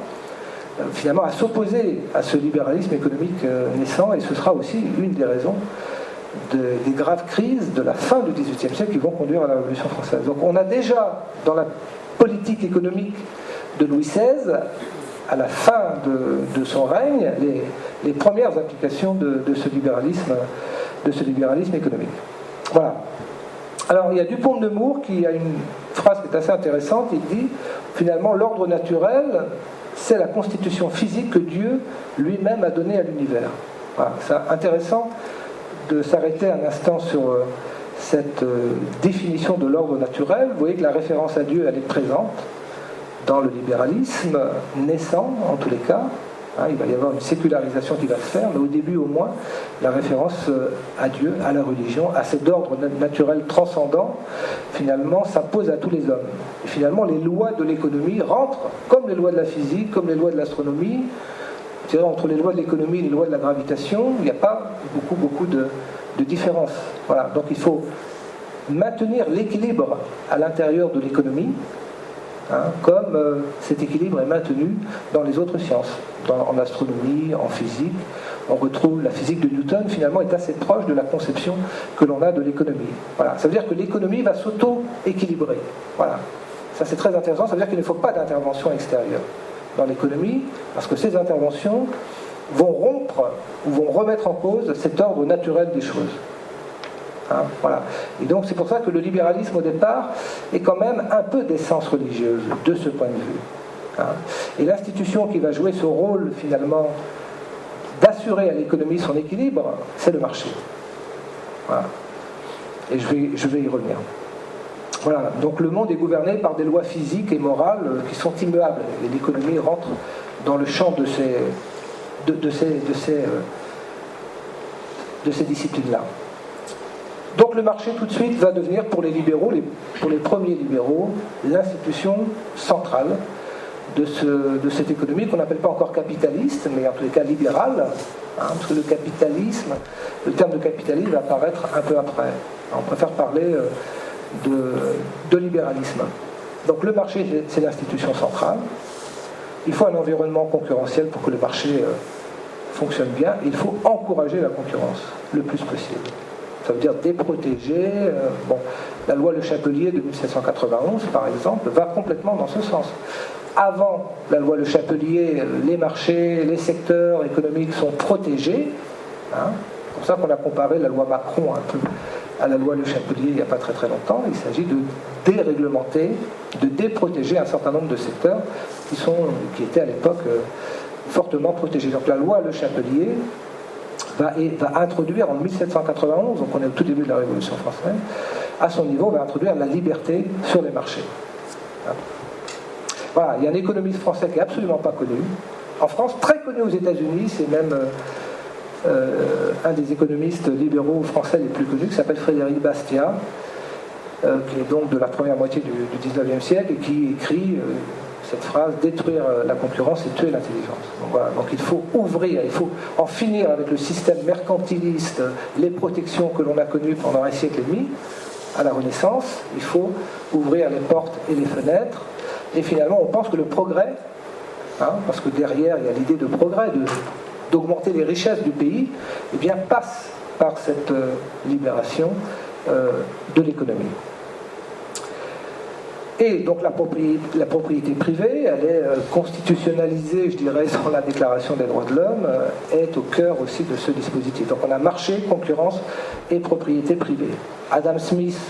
finalement à s'opposer à ce libéralisme économique naissant, et ce sera aussi une des raisons des graves crises de la fin du XVIIIe siècle qui vont conduire à la Révolution française. Donc on a déjà dans la politique économique de Louis XVI, à la fin de son règne, les premières applications de ce libéralisme économique. Voilà. Alors il y a Dupont de Nemours qui a une phrase qui est assez intéressante. Il dit, finalement, l'ordre naturel, c'est la constitution physique que Dieu lui-même a donnée à l'univers. Voilà, c'est intéressant de s'arrêter un instant sur cette définition de l'ordre naturel. Vous voyez que la référence à Dieu, elle est présente dans le libéralisme naissant, en tous les cas. Il va y avoir une sécularisation qui va se faire, mais au début au moins, la référence à Dieu, à la religion, à cet ordre naturel transcendant, finalement, s'impose à tous les hommes. Et finalement, les lois de l'économie rentrent, comme les lois de la physique, comme les lois de l'astronomie. C'est-à-dire, entre les lois de l'économie et les lois de la gravitation, il n'y a pas beaucoup de différence. Voilà. Donc il faut maintenir l'équilibre à l'intérieur de l'économie, comme cet équilibre est maintenu dans les autres sciences, en astronomie, en physique. On retrouve la physique de Newton, finalement, est assez proche de la conception que l'on a de l'économie. Voilà. Ça veut dire que l'économie va s'auto-équilibrer. Voilà. Ça, c'est très intéressant. Ça veut dire qu'il ne faut pas d'intervention extérieure dans l'économie, parce que ces interventions vont rompre ou vont remettre en cause cet ordre naturel des choses. Voilà. Et donc c'est pour ça que le libéralisme au départ est quand même un peu d'essence religieuse de ce point de vue. Et l'institution qui va jouer ce rôle finalement d'assurer à l'économie son équilibre, c'est le marché. Voilà. Et je vais y revenir. Voilà. Donc le monde est gouverné par des lois physiques et morales qui sont immuables. Et l'économie rentre dans le champ de ces disciplines-là. Donc le marché tout de suite va devenir pour les libéraux, pour les premiers libéraux, l'institution centrale de cette économie qu'on n'appelle pas encore capitaliste, mais en tous les cas libérale, parce que le capitalisme, le terme de capitalisme va apparaître un peu après. On préfère parler de libéralisme. Donc le marché, c'est l'institution centrale. Il faut un environnement concurrentiel pour que le marché fonctionne bien. Il faut encourager la concurrence le plus possible. Ça veut dire déprotéger. La loi Le Chapelier de 1791, par exemple, va complètement dans ce sens. Avant la loi Le Chapelier, les marchés, les secteurs économiques sont protégés. C'est pour ça qu'on a comparé la loi Macron un peu à la loi Le Chapelier il n'y a pas très très longtemps. Il s'agit de déréglementer, de déprotéger un certain nombre de secteurs qui étaient à l'époque fortement protégés. Donc la loi Le Chapelier va introduire en 1791, donc on est au tout début de la Révolution française, à son niveau, va introduire la liberté sur les marchés. Voilà, il y a un économiste français qui n'est absolument pas connu. En France, très connu aux États-Unis, c'est même un des économistes libéraux français les plus connus, qui s'appelle Frédéric Bastiat, qui est donc de la première moitié du XIXe siècle, et qui écrit cette phrase « détruire la concurrence et tuer l'intelligence ». Donc voilà, donc il faut ouvrir, il faut en finir avec le système mercantiliste, les protections que l'on a connues pendant un siècle et demi, à la Renaissance. Il faut ouvrir les portes et les fenêtres, et finalement on pense que le progrès, parce que derrière il y a l'idée de progrès, d'augmenter les richesses du pays, eh bien passe par cette libération de l'économie. Et donc la propriété privée, elle est constitutionnalisée, je dirais, dans la Déclaration des droits de l'homme, est au cœur aussi de ce dispositif. Donc on a marché, concurrence et propriété privée. Adam Smith,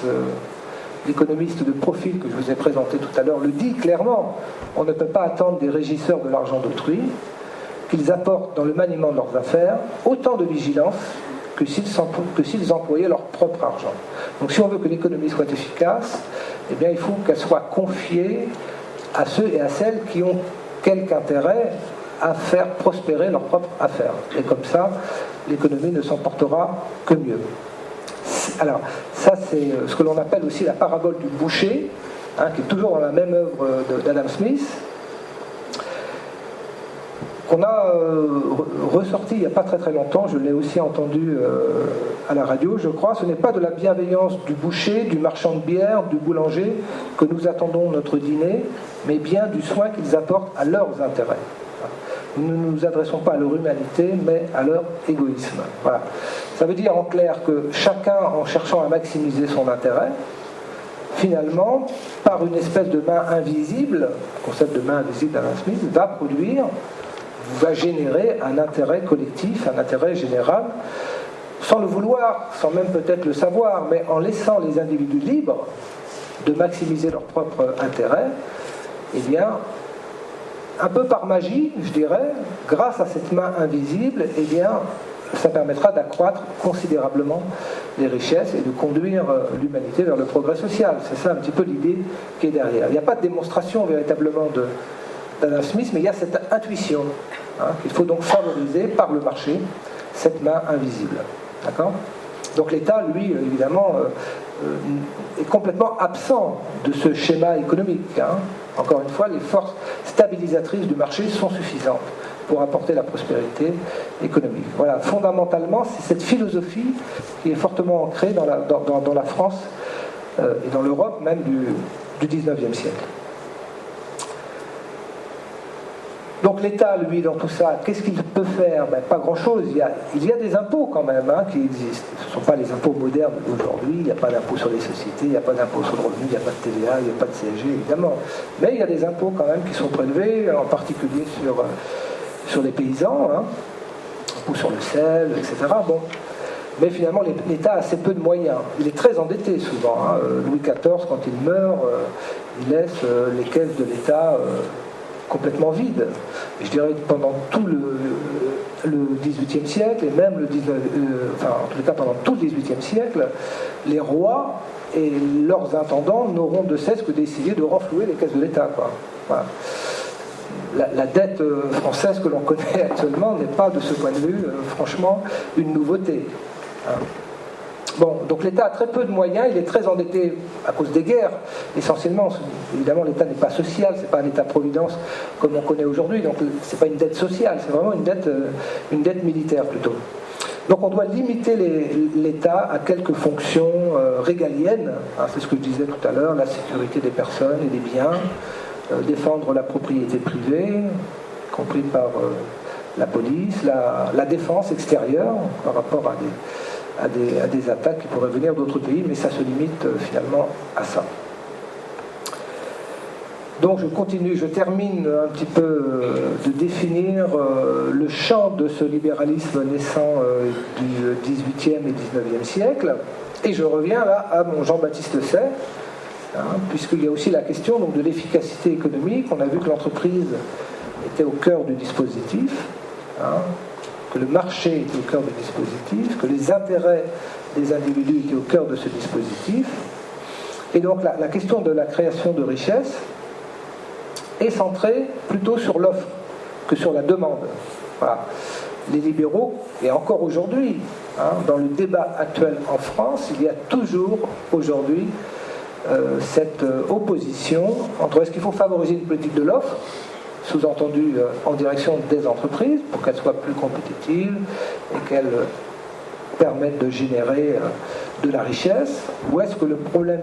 l'économiste de profil que je vous ai présenté tout à l'heure, le dit clairement. On ne peut pas attendre des régisseurs de l'argent d'autrui qu'ils apportent dans le maniement de leurs affaires autant de vigilance que s'ils employaient leur propre argent. Donc si on veut que l'économie soit efficace, eh bien, il faut qu'elle soit confiée à ceux et à celles qui ont quelque intérêt à faire prospérer leurs propres affaires. Et comme ça, l'économie ne s'en portera que mieux. Alors, ça c'est ce que l'on appelle aussi la parabole du boucher, qui est toujours dans la même œuvre d'Adam Smith, qu'on a ressorti il n'y a pas très très longtemps. Je l'ai aussi entendu à la radio, je crois. Ce n'est pas de la bienveillance du boucher, du marchand de bière, du boulanger que nous attendons notre dîner, mais bien du soin qu'ils apportent à leurs intérêts. Nous ne nous adressons pas à leur humanité, mais à leur égoïsme. Voilà. Ça veut dire en clair que chacun, en cherchant à maximiser son intérêt, finalement, par une espèce de main invisible, le concept de main invisible d'Adam Smith, va générer un intérêt collectif, un intérêt général, sans le vouloir, sans même peut-être le savoir, mais en laissant les individus libres, de maximiser leur propre intérêt, eh bien, un peu par magie, je dirais, grâce à cette main invisible, eh bien, ça permettra d'accroître considérablement les richesses et de conduire l'humanité vers le progrès social. C'est ça un petit peu l'idée qui est derrière. Il n'y a pas de démonstration véritablement d'Adam Smith, mais il y a cette intuition qu'il faut donc favoriser par le marché, cette main invisible. D'accord ? Donc l'État, lui, évidemment, est complètement absent de ce schéma économique. Encore une fois, les forces stabilisatrices du marché sont suffisantes pour apporter la prospérité économique. Voilà, fondamentalement, c'est cette philosophie qui est fortement ancrée dans la France et dans l'Europe même du 19e siècle. Donc l'État, lui, dans tout ça, qu'est-ce qu'il peut faire ? Pas grand-chose. Il y a des impôts quand même qui existent. Ce ne sont pas les impôts modernes d'aujourd'hui. Il n'y a pas d'impôt sur les sociétés, il n'y a pas d'impôt sur le revenu, il n'y a pas de TVA, il n'y a pas de CSG, évidemment. Mais il y a des impôts quand même qui sont prélevés, en particulier sur les paysans, ou sur le sel, etc. Bon. Mais finalement, l'État a assez peu de moyens. Il est très endetté souvent. Louis XIV, quand il meurt, il laisse les caisses de l'État complètement vides. Et je dirais que pendant tout le XVIIIe siècle, et même en tous les cas pendant tout le XVIIIe siècle, les rois et leurs intendants n'auront de cesse que d'essayer de renflouer les caisses de l'État. Voilà. La dette française que l'on connaît actuellement n'est pas, de ce point de vue, franchement, une nouveauté. Bon, donc l'État a très peu de moyens, il est très endetté à cause des guerres, essentiellement. Évidemment, l'État n'est pas social, c'est pas un État-providence comme on connaît aujourd'hui, donc c'est pas une dette sociale, c'est vraiment une dette militaire plutôt. Donc on doit limiter l'État à quelques fonctions régaliennes, c'est ce que je disais tout à l'heure, la sécurité des personnes et des biens, défendre la propriété privée, y compris par la police, la défense extérieure par rapport à des attaques qui pourraient venir d'autres pays, mais ça se limite finalement à ça. Donc je termine un petit peu de définir le champ de ce libéralisme naissant du XVIIIe et XIXe siècle, et je reviens là à mon Jean-Baptiste Say, puisqu'il y a aussi la question donc, de l'efficacité économique. On a vu que l'entreprise était au cœur du dispositif, que le marché était au cœur du dispositif, que les intérêts des individus étaient au cœur de ce dispositif. Et donc la question de la création de richesse est centrée plutôt sur l'offre que sur la demande. Voilà. Les libéraux, et encore aujourd'hui, dans le débat actuel en France, il y a toujours aujourd'hui cette opposition entre est-ce qu'il faut favoriser une politique de l'offre, sous-entendu en direction des entreprises, pour qu'elles soient plus compétitives et qu'elles permettent de générer de la richesse, ou est-ce que le problème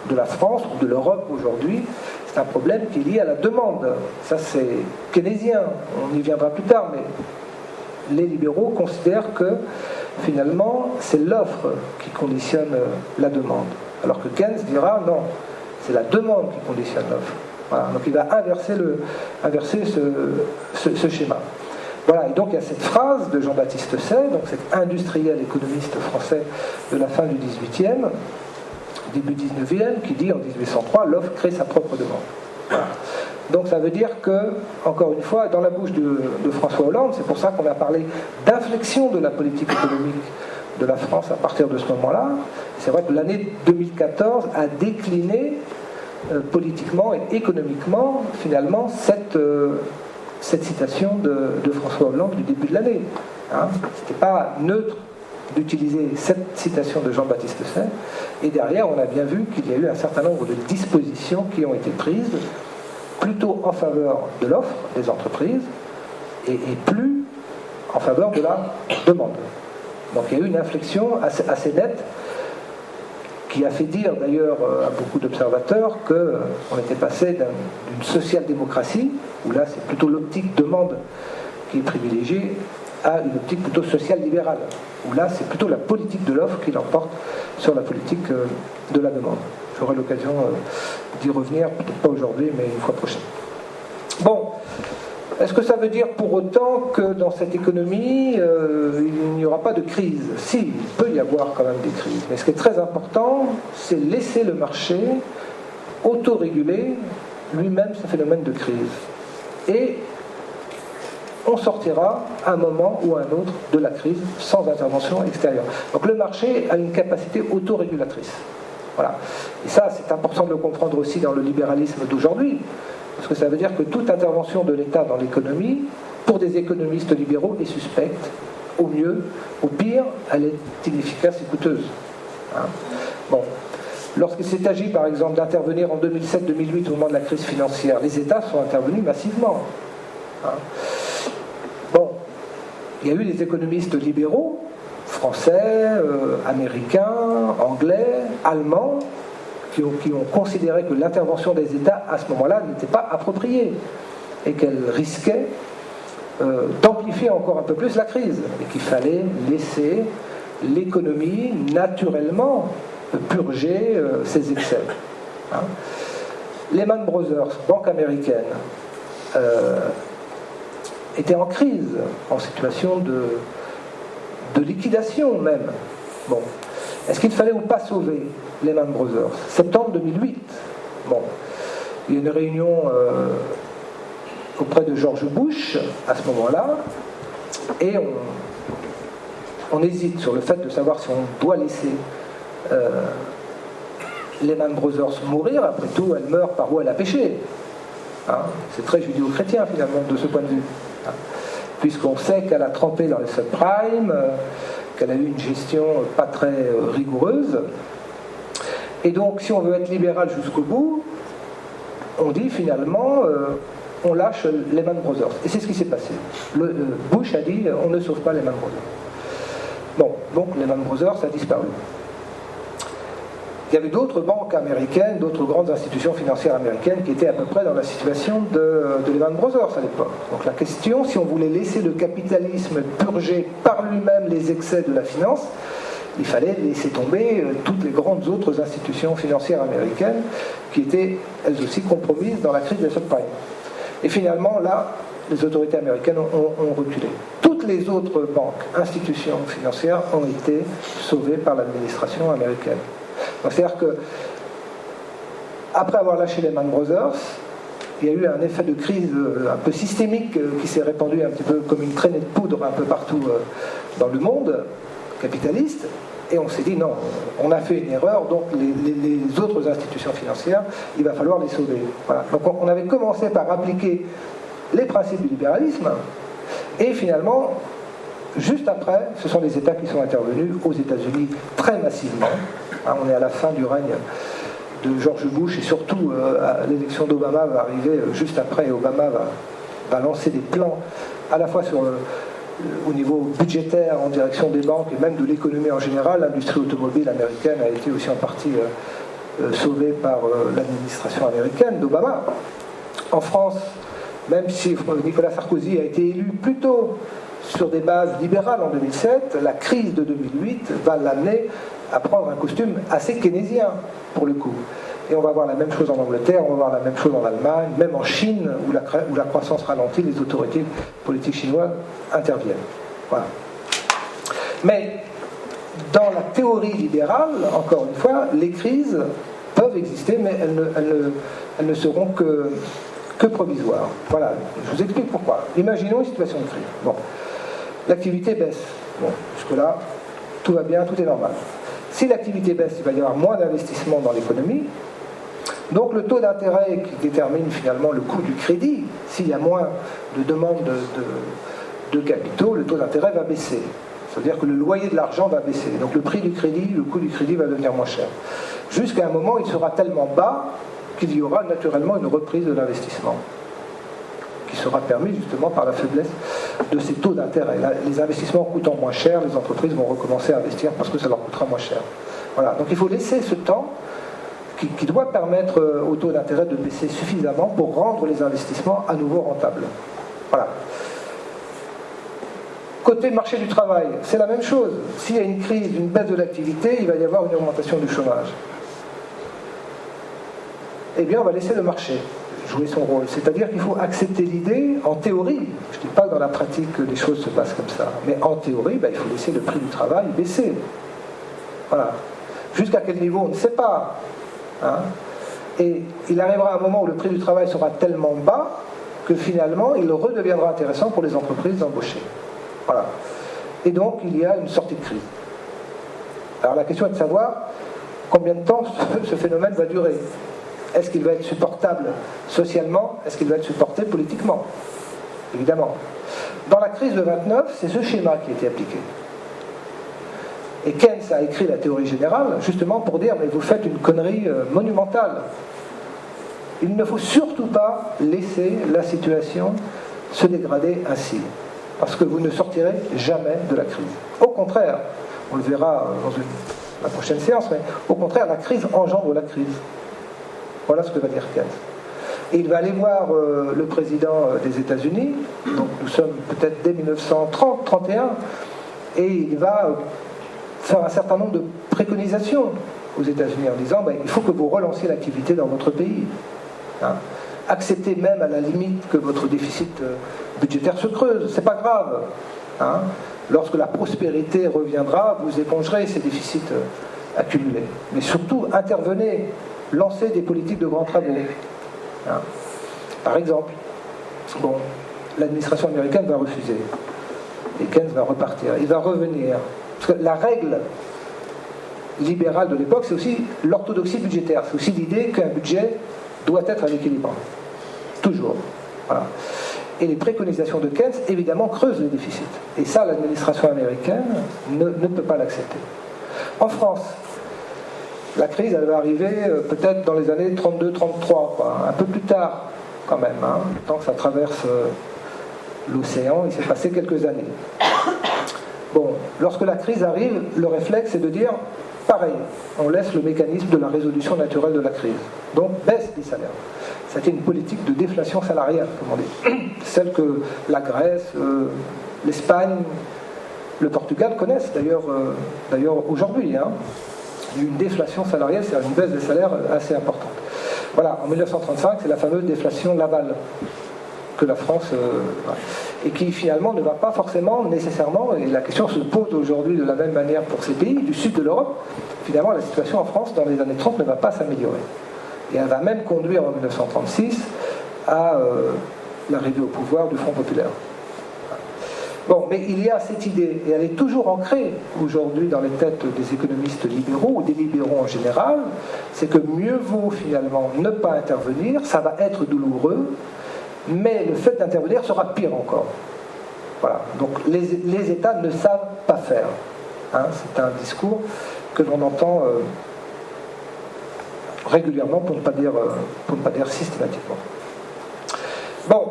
de la France ou de l'Europe aujourd'hui, c'est un problème qui est lié à la demande. Ça c'est keynésien, on y viendra plus tard, mais les libéraux considèrent que finalement c'est l'offre qui conditionne la demande, alors que Keynes dira non, c'est la demande qui conditionne l'offre. Voilà, donc il va inverser ce schéma. Voilà, et donc il y a cette phrase de Jean-Baptiste Say, donc cet industriel économiste français de la fin du XVIIIe, début XIXe, qui dit en 1803 l'offre crée sa propre demande. Voilà. Donc ça veut dire que, encore une fois, dans la bouche de François Hollande, c'est pour ça qu'on a parlé d'inflexion de la politique économique de la France à partir de ce moment-là. C'est vrai que l'année 2014 a décliné politiquement et économiquement, finalement, cette citation de François Hollande du début de l'année. Ce n'était pas neutre d'utiliser cette citation de Jean-Baptiste Say, et derrière, on a bien vu qu'il y a eu un certain nombre de dispositions qui ont été prises plutôt en faveur de l'offre des entreprises et plus en faveur de la demande. Donc il y a eu une inflexion assez nette qui a fait dire d'ailleurs à beaucoup d'observateurs qu'on était passé d'une social-démocratie, où là c'est plutôt l'optique demande qui est privilégiée, à une optique plutôt social-libérale, où là c'est plutôt la politique de l'offre qui l'emporte sur la politique de la demande. J'aurai l'occasion d'y revenir, peut-être pas aujourd'hui, mais une fois prochaine. Bon, est-ce que ça veut dire pour autant que dans cette économie, il n'y aura pas de crise ? Si, il peut y avoir quand même des crises. Mais ce qui est très important, c'est laisser le marché autoréguler lui-même ce phénomène de crise. Et on sortira à un moment ou à un autre de la crise sans intervention extérieure. Donc le marché a une capacité autorégulatrice. Voilà. Et ça, c'est important de le comprendre aussi dans le libéralisme d'aujourd'hui, parce que ça veut dire que toute intervention de l'État dans l'économie, pour des économistes libéraux, est suspecte. Au mieux, au pire, elle est inefficace et coûteuse. Hein. Bon. Lorsqu'il s'est agi, par exemple, d'intervenir en 2007-2008 au moment de la crise financière, les États sont intervenus massivement. Hein. Bon, il y a eu des économistes libéraux, français, américains, anglais, allemands, qui ont considéré que l'intervention des États à ce moment-là n'était pas appropriée et qu'elle risquait d'amplifier encore un peu plus la crise et qu'il fallait laisser l'économie naturellement purger ses excès. Hein. Lehman Brothers, banque américaine, était en crise, en situation de liquidation même. Bon. Est-ce qu'il fallait ou pas sauver Lehman Brothers? Septembre 2008. Bon. Il y a une réunion auprès de George Bush à ce moment-là, et on hésite sur le fait de savoir si on doit laisser Lehman Brothers mourir. Après tout, elle meurt par où elle a péché. Hein, c'est très judéo-chrétien finalement de ce point de vue. Hein, puisqu'on sait qu'elle a trempé dans les subprimes, qu'elle a eu une gestion pas très rigoureuse. Et donc, si on veut être libéral jusqu'au bout, on dit finalement, on lâche Lehman Brothers. Et c'est ce qui s'est passé. Bush a dit, on ne sauve pas Lehman Brothers. Bon, donc Lehman Brothers a disparu. Il y avait d'autres banques américaines, d'autres grandes institutions financières américaines qui étaient à peu près dans la situation de Lehman Brothers à l'époque. Donc la question, si on voulait laisser le capitalisme purger par lui-même les excès de la finance, il fallait laisser tomber toutes les grandes autres institutions financières américaines qui étaient elles aussi compromises dans la crise des subprimes. Et finalement, là, les autorités américaines ont reculé. Toutes les autres banques, institutions financières ont été sauvées par l'administration américaine. C'est-à-dire que, après avoir lâché Lehman Brothers, il y a eu un effet de crise un peu systémique qui s'est répandu un petit peu comme une traînée de poudre un peu partout dans le monde capitaliste, et on s'est dit non, on a fait une erreur, donc les autres institutions financières, il va falloir les sauver. Voilà. Donc on avait commencé par appliquer les principes du libéralisme, et finalement, juste après, ce sont les États qui sont intervenus aux États-Unis très massivement. On est à la fin du règne de George Bush, et surtout l'élection d'Obama va arriver juste après, et Obama va lancer des plans à la fois au niveau budgétaire en direction des banques et même de l'économie en général. L'industrie automobile américaine a été aussi en partie sauvée par l'administration américaine d'Obama. En France, même si Nicolas Sarkozy a été élu plutôt sur des bases libérales en 2007, la crise de 2008 va l'amener à prendre un costume assez keynésien, pour le coup. Et on va voir la même chose en Angleterre, on va voir la même chose en Allemagne, même en Chine, où la croissance ralentit, les autorités politiques chinoises interviennent. Voilà. Mais dans la théorie libérale, encore une fois, les crises peuvent exister, mais elles ne seront que provisoires. Voilà, je vous explique pourquoi. Imaginons une situation de crise. Bon. L'activité baisse. Bon, jusque-là, tout va bien, tout est normal. Si l'activité baisse, il va y avoir moins d'investissement dans l'économie. Donc le taux d'intérêt qui détermine finalement le coût du crédit, s'il y a moins de demandes de capitaux, le taux d'intérêt va baisser. C'est-à-dire que le loyer de l'argent va baisser. Donc le prix du crédit, le coût du crédit va devenir moins cher. Jusqu'à un moment, il sera tellement bas qu'il y aura naturellement une reprise de l'investissement, qui sera permis justement par la faiblesse de ces taux d'intérêt. Les investissements coûtant moins cher, les entreprises vont recommencer à investir parce que ça leur coûtera moins cher. Voilà. Donc il faut laisser ce temps qui doit permettre au taux d'intérêt de baisser suffisamment pour rendre les investissements à nouveau rentables. Voilà. Côté marché du travail, c'est la même chose. S'il y a une crise, une baisse de l'activité, il va y avoir une augmentation du chômage. Eh bien, on va laisser le marché jouer son rôle. C'est-à-dire qu'il faut accepter l'idée, en théorie, je ne dis pas que dans la pratique que les choses se passent comme ça, mais en théorie, il faut laisser le prix du travail baisser. Voilà. Jusqu'à quel niveau, on ne sait pas. Hein. Et il arrivera un moment où le prix du travail sera tellement bas que finalement, il redeviendra intéressant pour les entreprises d'embaucher. Voilà. Et donc, il y a une sortie de crise. Alors la question est de savoir combien de temps ce phénomène va durer. Est-ce qu'il va être supportable socialement? Est-ce qu'il va être supporté politiquement? Évidemment. Dans la crise de 29, c'est ce schéma qui a été appliqué. Et Keynes a écrit la théorie générale justement pour dire mais vous faites une connerie monumentale. Il ne faut surtout pas laisser la situation se dégrader ainsi, parce que vous ne sortirez jamais de la crise. Au contraire, on le verra dans la prochaine séance, mais au contraire, la crise engendre la crise. Voilà ce que va dire Keynes. Et il va aller voir le président des États-Unis, donc nous sommes peut-être dès 1930-31, et il va faire un certain nombre de préconisations aux États-Unis en disant il faut que vous relanciez l'activité dans votre pays. Hein. Acceptez même à la limite que votre déficit budgétaire se creuse, c'est pas grave. Hein. Lorsque la prospérité reviendra, vous épongerez ces déficits accumulés. Mais surtout, intervenez, lancez des politiques de grands travaux. Hein. Par exemple, l'administration américaine va refuser. Et Keynes va repartir. Il va revenir. Parce que la règle libérale de l'époque, c'est aussi l'orthodoxie budgétaire. C'est aussi l'idée qu'un budget doit être à l'équilibre. Toujours. Voilà. Et les préconisations de Keynes, évidemment, creusent les déficits. Et ça, l'administration américaine ne peut pas l'accepter. En France, la crise, elle va arriver peut-être dans les années 32-33, un peu plus tard, quand même. Hein, tant que ça traverse l'océan, il s'est passé quelques années. Bon, lorsque la crise arrive, le réflexe est de dire pareil, on laisse le mécanisme de la résolution naturelle de la crise. Donc, baisse des salaires. C'était une politique de déflation salariale, comme on dit. Celle que la Grèce, l'Espagne, le Portugal connaissent d'ailleurs aujourd'hui. Hein. Il y a eu une déflation salariale, c'est-à-dire une baisse des salaires assez importante. Voilà, en 1935, c'est la fameuse déflation Laval que la France... et qui finalement ne va pas forcément nécessairement, et la question se pose aujourd'hui de la même manière pour ces pays du sud de l'Europe, finalement la situation en France dans les années 30 ne va pas s'améliorer. Et elle va même conduire en 1936 à l'arrivée au pouvoir du Front populaire. Bon, mais il y a cette idée, et elle est toujours ancrée aujourd'hui dans les têtes des économistes libéraux, ou des libéraux en général, c'est que mieux vaut finalement ne pas intervenir, ça va être douloureux, mais le fait d'intervenir sera pire encore. Voilà. Donc les États ne savent pas faire. Hein, c'est un discours que l'on entend régulièrement, pour ne pas dire systématiquement. Bon,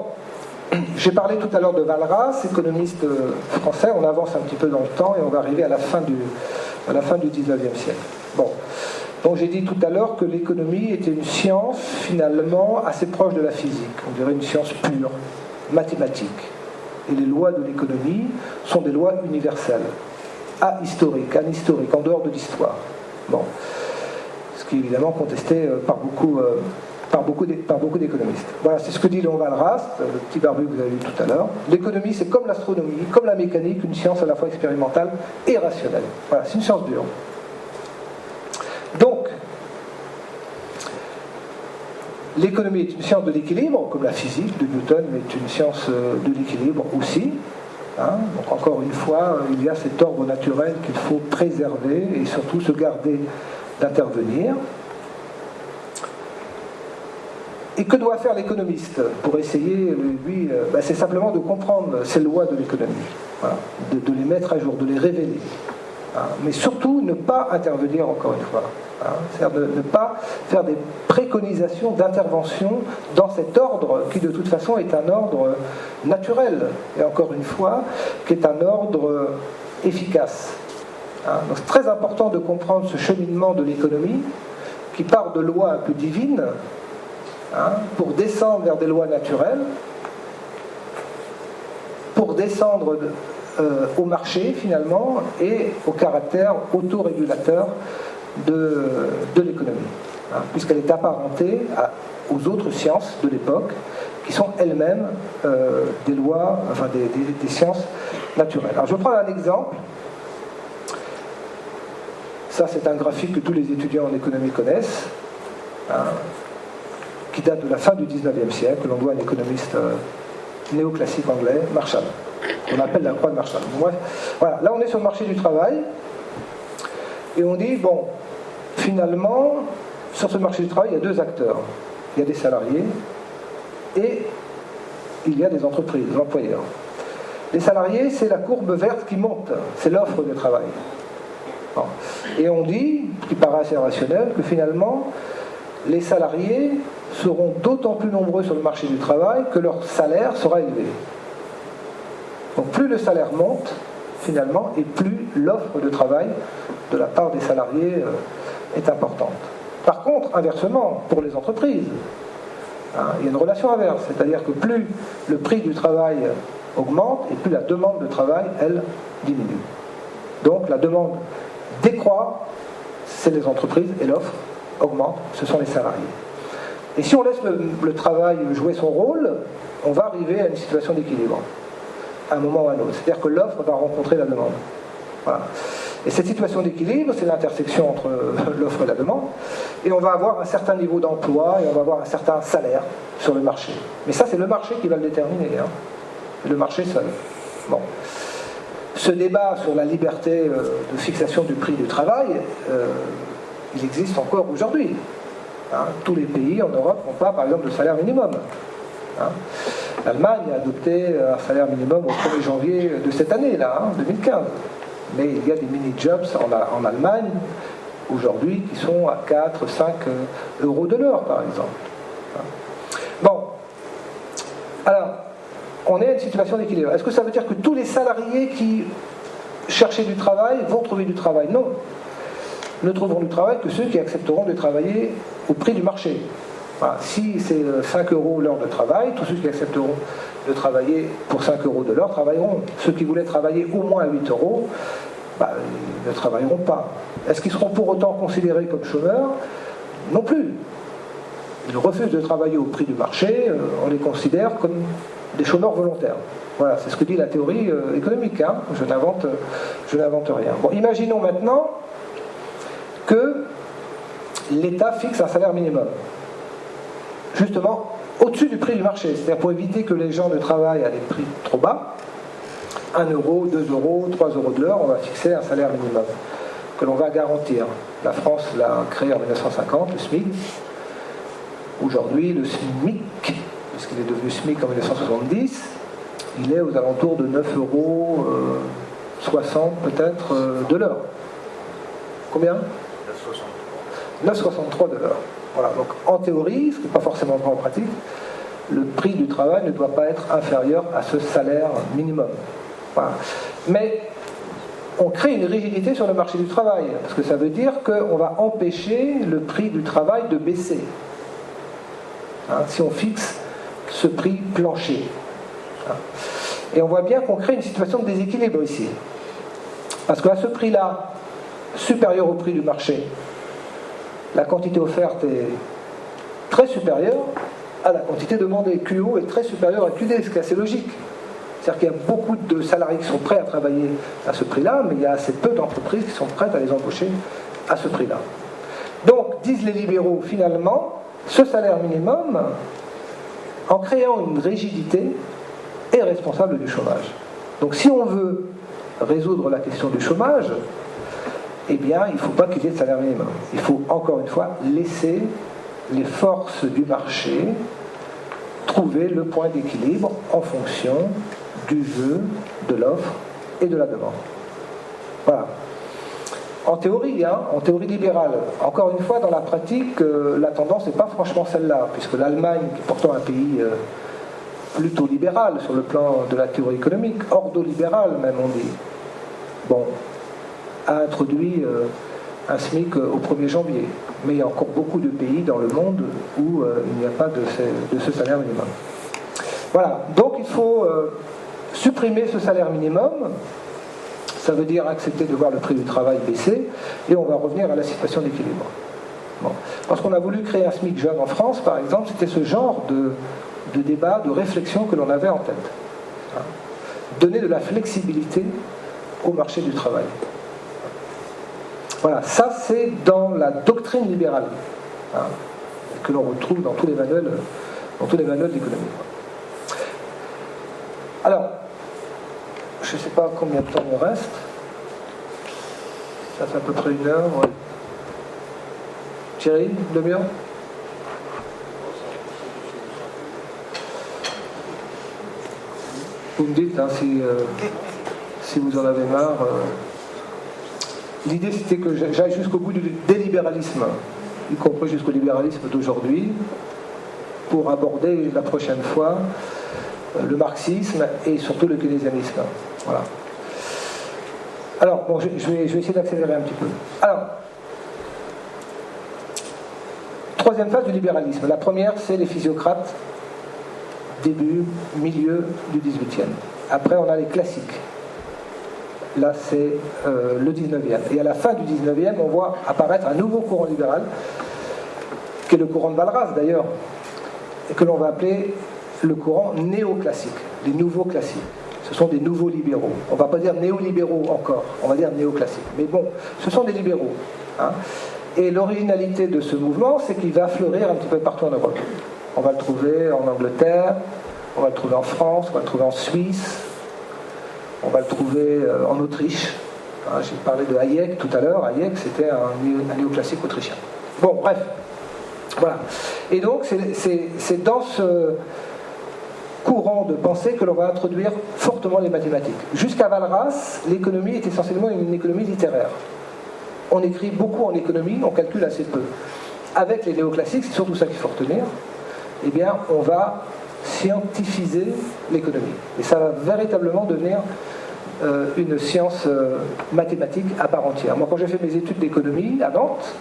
j'ai parlé tout à l'heure de Walras, économiste français. On avance un petit peu dans le temps et on va arriver à la fin du 19e siècle. Bon. Donc j'ai dit tout à l'heure que l'économie était une science finalement assez proche de la physique, on dirait une science pure, mathématique. Et les lois de l'économie sont des lois universelles, ahistoriques, anhistoriques, en dehors de l'histoire. Bon. Ce qui est évidemment contesté par beaucoup d'économistes. Voilà, c'est ce que dit Léon Walras, le petit barbu que vous avez vu tout à l'heure. L'économie, c'est comme l'astronomie, comme la mécanique, une science à la fois expérimentale et rationnelle. Voilà, c'est une science dure. Donc, l'économie est une science de l'équilibre, comme la physique de Newton est une science de l'équilibre aussi. Hein. Donc encore une fois, il y a cet ordre naturel qu'il faut préserver et surtout se garder d'intervenir. Et que doit faire l'économiste pour essayer, lui, c'est simplement de comprendre ces lois de l'économie, voilà, de les mettre à jour, de les révéler. Hein. Mais surtout, ne pas intervenir encore une fois. Hein. C'est-à-dire ne pas faire des préconisations d'intervention dans cet ordre qui, de toute façon, est un ordre naturel. Et encore une fois, qui est un ordre efficace. Hein. Donc c'est très important de comprendre ce cheminement de l'économie qui part de lois un peu divines, pour descendre vers des lois naturelles, pour descendre au marché finalement et au caractère autorégulateur de l'économie, puisqu'elle est apparentée aux autres sciences de l'époque qui sont elles-mêmes des lois, enfin des sciences naturelles. Alors je vais prendre un exemple. Ça c'est un graphique que tous les étudiants en économie connaissent. qui date de la fin du 19e siècle, que l'on doit à un économiste néoclassique anglais, Marshall. On appelle la croix de Marshall. Bref, voilà, là on est sur le marché du travail, et on dit, bon, finalement, sur ce marché du travail, il y a deux acteurs. Il y a des salariés et il y a des entreprises, des employeurs. Les salariés, c'est la courbe verte qui monte, c'est l'offre de travail. Bon. Et on dit, ce qui paraît assez rationnel, que finalement, les salariés seront d'autant plus nombreux sur le marché du travail que leur salaire sera élevé. Donc plus le salaire monte, finalement, et plus l'offre de travail de la part des salariés est importante. Par contre, inversement, pour les entreprises, il y a une relation inverse, c'est-à-dire que plus le prix du travail augmente et plus la demande de travail, elle, diminue. Donc la demande décroît, c'est les entreprises, et l'offre augmente, ce sont les salariés. Et si on laisse le travail jouer son rôle, on va arriver à une situation d'équilibre, à un moment ou à un autre. C'est-à-dire que l'offre va rencontrer la demande. Voilà. Et cette situation d'équilibre, c'est l'intersection entre l'offre et la demande, et on va avoir un certain niveau d'emploi, et on va avoir un certain salaire sur le marché. Mais ça, c'est le marché qui va le déterminer, le marché seul. Bon. Ce débat sur la liberté de fixation du prix du travail, il existe encore aujourd'hui. Tous les pays en Europe n'ont pas, par exemple, de salaire minimum. L'Allemagne a adopté un salaire minimum au 1er janvier de cette année-là, 2015. Mais il y a des mini-jobs en Allemagne, aujourd'hui, qui sont à 4, 5 euros de l'heure, par exemple. Bon. Alors, on est à une situation d'équilibre. Est-ce que ça veut dire que tous les salariés qui cherchaient du travail vont trouver du travail? Non. Ne trouveront du travail que ceux qui accepteront de travailler au prix du marché. Voilà. Si c'est 5 euros l'heure de travail, tous ceux qui accepteront de travailler pour 5 euros de l'heure travailleront. Ceux qui voulaient travailler au moins à 8 euros, ils ne travailleront pas. Est-ce qu'ils seront pour autant considérés comme chômeurs? Non plus. Ils refusent de travailler au prix du marché, on les considère comme des chômeurs volontaires. Voilà, c'est ce que dit la théorie économique. Je n'invente rien. Bon, imaginons maintenant que l'État fixe un salaire minimum, justement au-dessus du prix du marché, c'est-à-dire pour éviter que les gens ne travaillent à des prix trop bas. 1 euro, 2 euros, 3 euros de l'heure, on va fixer un salaire minimum que l'on va garantir. La France l'a créé en 1950, le SMIC. Aujourd'hui, le SMIC, puisqu'il est devenu SMIC en 1970, il est aux alentours de 9,60 euros peut-être de l'heure. Combien ? 9,63 de l'heure. Voilà, donc en théorie, ce qui n'est pas forcément vrai en pratique, le prix du travail ne doit pas être inférieur à ce salaire minimum. Voilà. Mais on crée une rigidité sur le marché du travail, parce que ça veut dire qu'on va empêcher le prix du travail de baisser. Si on fixe ce prix plancher. Et on voit bien qu'on crée une situation de déséquilibre ici. Parce qu'à ce prix-là, supérieur au prix du marché, la quantité offerte est très supérieure à la quantité demandée. QO est très supérieur à QD, ce qui est assez logique. C'est-à-dire qu'il y a beaucoup de salariés qui sont prêts à travailler à ce prix-là, mais il y a assez peu d'entreprises qui sont prêtes à les embaucher à ce prix-là. Donc, disent les libéraux, finalement, ce salaire minimum, en créant une rigidité, est responsable du chômage. Donc si on veut résoudre la question du chômage, eh bien, il ne faut pas qu'il y ait de salaire minimum. Il faut, encore une fois, laisser les forces du marché trouver le point d'équilibre en fonction du jeu, de l'offre et de la demande. Voilà. En théorie libérale. Encore une fois, dans la pratique, la tendance n'est pas franchement celle-là, puisque l'Allemagne, qui est pourtant un pays plutôt libéral sur le plan de la théorie économique, ordolibéral même on dit, a introduit un SMIC au 1er janvier. Mais il y a encore beaucoup de pays dans le monde où il n'y a pas de ce salaire minimum. Voilà, donc il faut supprimer ce salaire minimum. Ça veut dire accepter de voir le prix du travail baisser, et on va revenir à la situation d'équilibre. Parce qu'on a voulu créer un SMIC jeune en France, par exemple, c'était ce genre de débat, de réflexion que l'on avait en tête. Donner de la flexibilité au marché du travail. Voilà, ça c'est dans la doctrine libérale. que l'on retrouve dans tous les manuels d'économie. Alors, je ne sais pas combien de temps il me reste. Ça fait à peu près 1 heure. Ouais. Thierry, 1 demi-heure ? Vous me dites hein, si vous en avez marre. L'idée c'était que j'aille jusqu'au bout des libéralismes, y compris jusqu'au libéralisme d'aujourd'hui, pour aborder la prochaine fois le marxisme et surtout le keynésianisme. Voilà. Alors, bon, je vais essayer d'accélérer un petit peu. Alors, troisième phase du libéralisme. La première, c'est les physiocrates, début, milieu du XVIIIe. Après, on a les classiques. Là, c'est le XIXe. Et à la fin du XIXe, on voit apparaître un nouveau courant libéral, qui est le courant de Walras d'ailleurs, et que l'on va appeler le courant néoclassique, les nouveaux classiques. Ce sont des nouveaux libéraux. On ne va pas dire néolibéraux encore, on va dire néoclassiques. Mais bon, ce sont des libéraux. Hein. Et l'originalité de ce mouvement, c'est qu'il va fleurir un petit peu partout en Europe. On va le trouver en Angleterre, on va le trouver en France, on va le trouver en Suisse, on va le trouver en Autriche. Hein, j'ai parlé de Hayek tout à l'heure. Hayek, c'était un néoclassique autrichien. Bon, bref. Voilà. Et donc, c'est dans ce courant de pensée que l'on va introduire fortement les mathématiques. Jusqu'à Walras, l'économie est essentiellement une économie littéraire. On écrit beaucoup en économie, on calcule assez peu. Avec les néoclassiques, c'est surtout ça qu'il faut retenir, eh bien, on va scientifiser l'économie. Et ça va véritablement devenir une science mathématique à part entière. Moi, quand j'ai fait mes études d'économie à Nantes,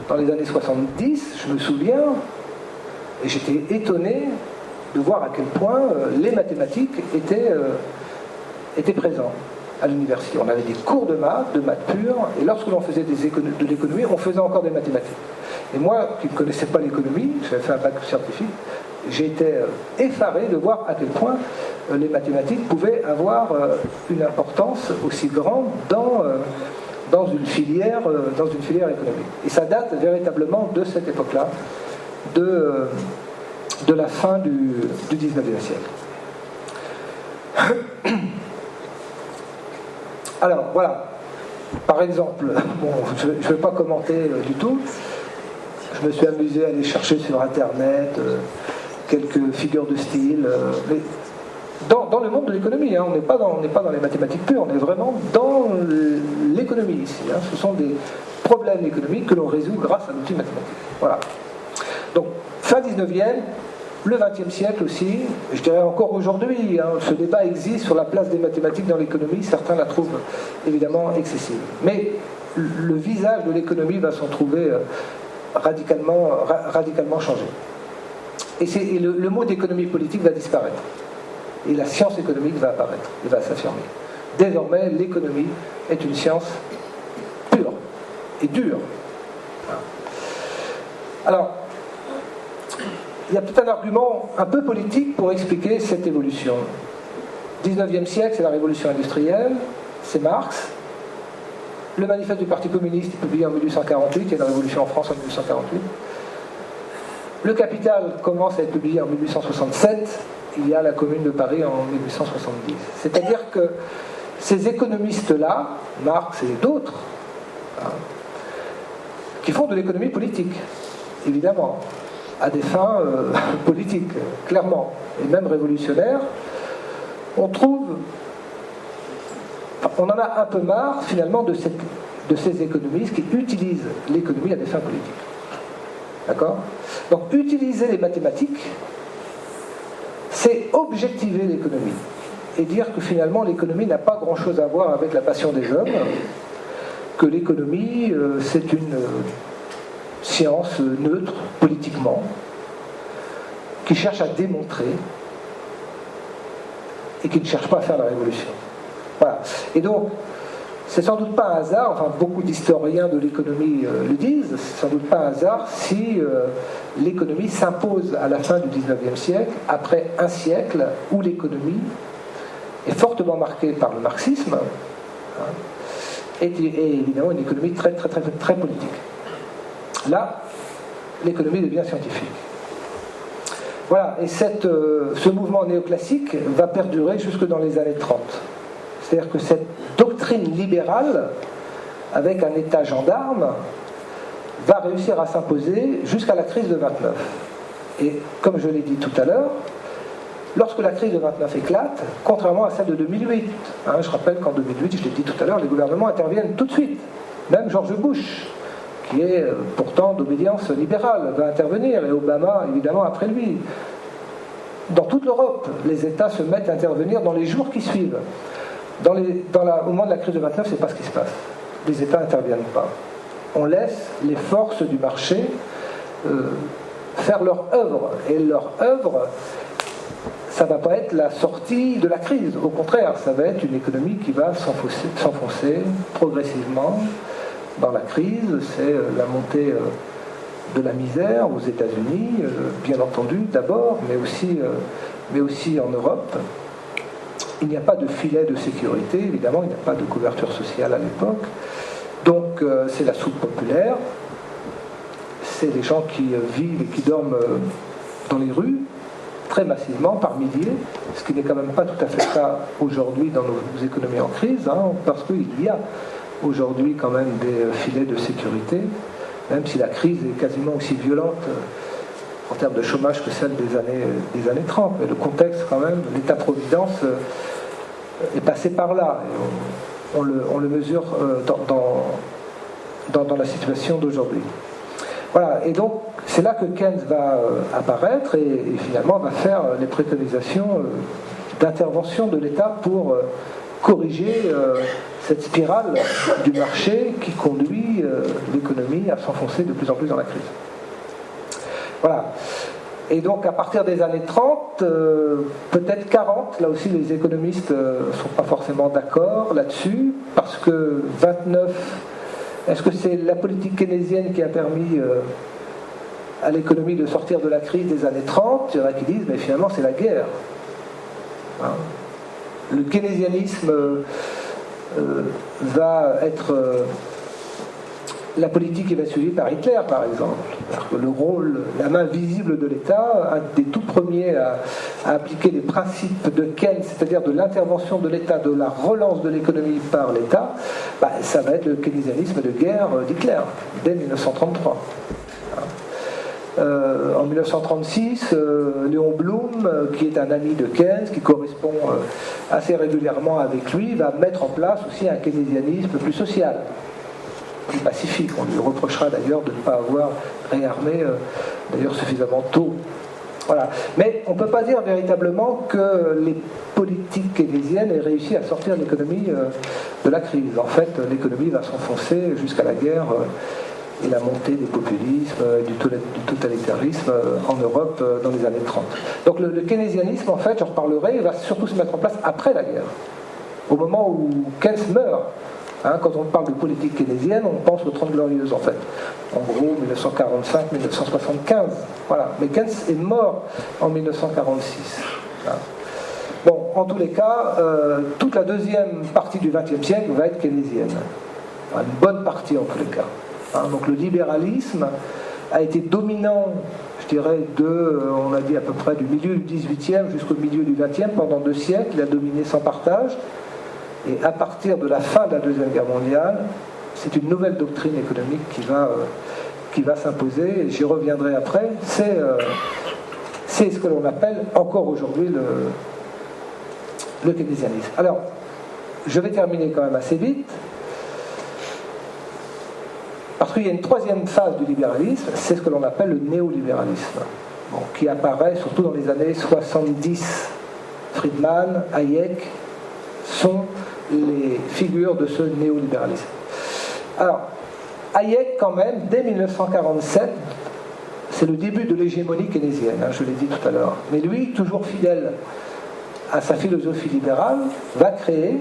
dans les années 70, je me souviens, et j'étais étonné de voir à quel point les mathématiques étaient présents à l'université. On avait des cours de maths pure, et lorsque l'on faisait de l'économie, on faisait encore des mathématiques. Et moi, qui ne connaissais pas l'économie, j'avais fait un bac scientifique, j'ai été effaré de voir à quel point les mathématiques pouvaient avoir une importance aussi grande dans une filière économique. Et ça date véritablement de cette époque-là, de la fin du XIXe siècle. Alors, voilà. Par exemple, bon, je ne vais pas commenter du tout. Je me suis amusé à aller chercher sur Internet quelques figures de style. Mais dans le monde de l'économie, hein, on n'est pas dans les mathématiques pures, on est vraiment dans l'économie ici. Hein. Ce sont des problèmes économiques que l'on résout grâce à l'outil mathématique. Voilà. Donc, fin 19e, le 20e siècle aussi, je dirais encore aujourd'hui, hein, ce débat existe sur la place des mathématiques dans l'économie, certains la trouvent évidemment excessive. Mais le visage de l'économie va s'en trouver radicalement changé. Et le mot d'économie politique va disparaître. Et la science économique va apparaître, et va s'affirmer. Désormais, l'économie est une science pure et dure. Alors, il y a peut-être un argument un peu politique pour expliquer cette évolution. 19e siècle, c'est la révolution industrielle, c'est Marx. Le manifeste du Parti communiste est publié en 1848, il y a la révolution en France en 1848. Le Capital commence à être publié en 1867, il y a la Commune de Paris en 1870. C'est-à-dire que ces économistes-là, Marx et d'autres, hein, qui font de l'économie politique, évidemment, à des fins politiques, clairement, et même révolutionnaires, on en a un peu marre, finalement, de ces économistes qui utilisent l'économie à des fins politiques. D'accord ? Donc, utiliser les mathématiques, c'est objectiver l'économie et dire que finalement l'économie n'a pas grand-chose à voir avec la passion des hommes, que l'économie c'est une science neutre politiquement, qui cherche à démontrer et qui ne cherche pas à faire la révolution. Voilà. Et donc, c'est sans doute pas un hasard, enfin beaucoup d'historiens de l'économie le disent, c'est sans doute pas un hasard si l'économie s'impose à la fin du XIXe siècle, après un siècle où l'économie est fortement marquée par le marxisme, hein, et évidemment une économie très politique. Là, l'économie devient scientifique. Voilà, et ce mouvement néoclassique va perdurer jusque dans les années 30. C'est-à-dire que cette doctrine libérale, avec un État gendarme, va réussir à s'imposer jusqu'à la crise de 29. Et comme je l'ai dit tout à l'heure, lorsque la crise de 29 éclate, contrairement à celle de 2008, je rappelle qu'en 2008, je l'ai dit tout à l'heure, les gouvernements interviennent tout de suite. Même George Bush, qui est pourtant d'obédience libérale, va intervenir, et Obama, évidemment, après lui. Dans toute l'Europe, les États se mettent à intervenir dans les jours qui suivent. Au moment de la crise de 29, c'est pas ce qui se passe. Les États n'interviennent pas. On laisse les forces du marché faire leur œuvre. Et leur œuvre, ça ne va pas être la sortie de la crise. Au contraire, ça va être une économie qui va s'enfoncer progressivement dans la crise. C'est la montée de la misère aux États-Unis, bien entendu d'abord, mais aussi en Europe. Il n'y a pas de filet de sécurité, évidemment, il n'y a pas de couverture sociale à l'époque. Donc c'est la soupe populaire, c'est les gens qui vivent et qui dorment dans les rues, très massivement, par milliers, ce qui n'est quand même pas tout à fait le cas aujourd'hui dans nos économies en crise, parce qu'il y a aujourd'hui quand même des filets de sécurité, même si la crise est quasiment aussi violente en termes de chômage que celle des années 30. Mais le contexte quand même, l'État-providence est passé par là. Et on le mesure dans la situation d'aujourd'hui. Voilà, et donc c'est là que Keynes va apparaître et finalement va faire les préconisations d'intervention de l'État pour corriger cette spirale du marché qui conduit l'économie à s'enfoncer de plus en plus dans la crise. Voilà. Et donc à partir des années 30, peut-être 40, là aussi les économistes ne sont pas forcément d'accord là-dessus, parce que 29, est-ce que c'est la politique keynésienne qui a permis à l'économie de sortir de la crise des années 30 ? Il y en a qui disent, mais finalement c'est la guerre. Le keynésianisme va être la politique qui va être suivie par Hitler, par exemple. Le rôle, la main visible de l'État, un des tout premiers à appliquer les principes de Keynes, c'est-à-dire de l'intervention de l'État, de la relance de l'économie par l'État, ça va être le keynésianisme de guerre d'Hitler, dès 1933. En 1936, Léon Blum, qui est un ami de Keynes, qui correspond assez régulièrement avec lui, va mettre en place aussi un keynésianisme plus social, plus pacifique. On lui reprochera d'ailleurs de ne pas avoir réarmé d'ailleurs suffisamment tôt. Voilà. Mais on ne peut pas dire véritablement que les politiques keynésiennes aient réussi à sortir l'économie de la crise. En fait, l'économie va s'enfoncer jusqu'à la guerre et la montée des populismes, du totalitarisme en Europe dans les années 30. Donc le keynésianisme, en fait, j'en reparlerai, va surtout se mettre en place après la guerre, au moment où Keynes meurt. Quand on parle de politique keynésienne, on pense aux 30 Glorieuses, en fait. En gros, 1945-1975. Voilà. Mais Keynes est mort en 1946. Bon, en tous les cas, toute la deuxième partie du XXe siècle va être keynésienne. Une bonne partie, en tous les cas. Donc le libéralisme a été dominant, je dirais, on a dit à peu près du milieu du XVIIIe jusqu'au milieu du XXe, pendant 2 siècles, il a dominé sans partage. Et à partir de la fin de la Deuxième Guerre mondiale, c'est une nouvelle doctrine économique qui va s'imposer, et j'y reviendrai après. C'est ce que l'on appelle encore aujourd'hui le keynésianisme. Alors, je vais terminer quand même assez vite. Parce qu'il y a une troisième phase du libéralisme, c'est ce que l'on appelle le néolibéralisme, qui apparaît surtout dans les années 70. Friedman, Hayek sont les figures de ce néolibéralisme. Alors, Hayek, quand même, dès 1947, c'est le début de l'hégémonie keynésienne, je l'ai dit tout à l'heure. Mais lui, toujours fidèle à sa philosophie libérale, va créer,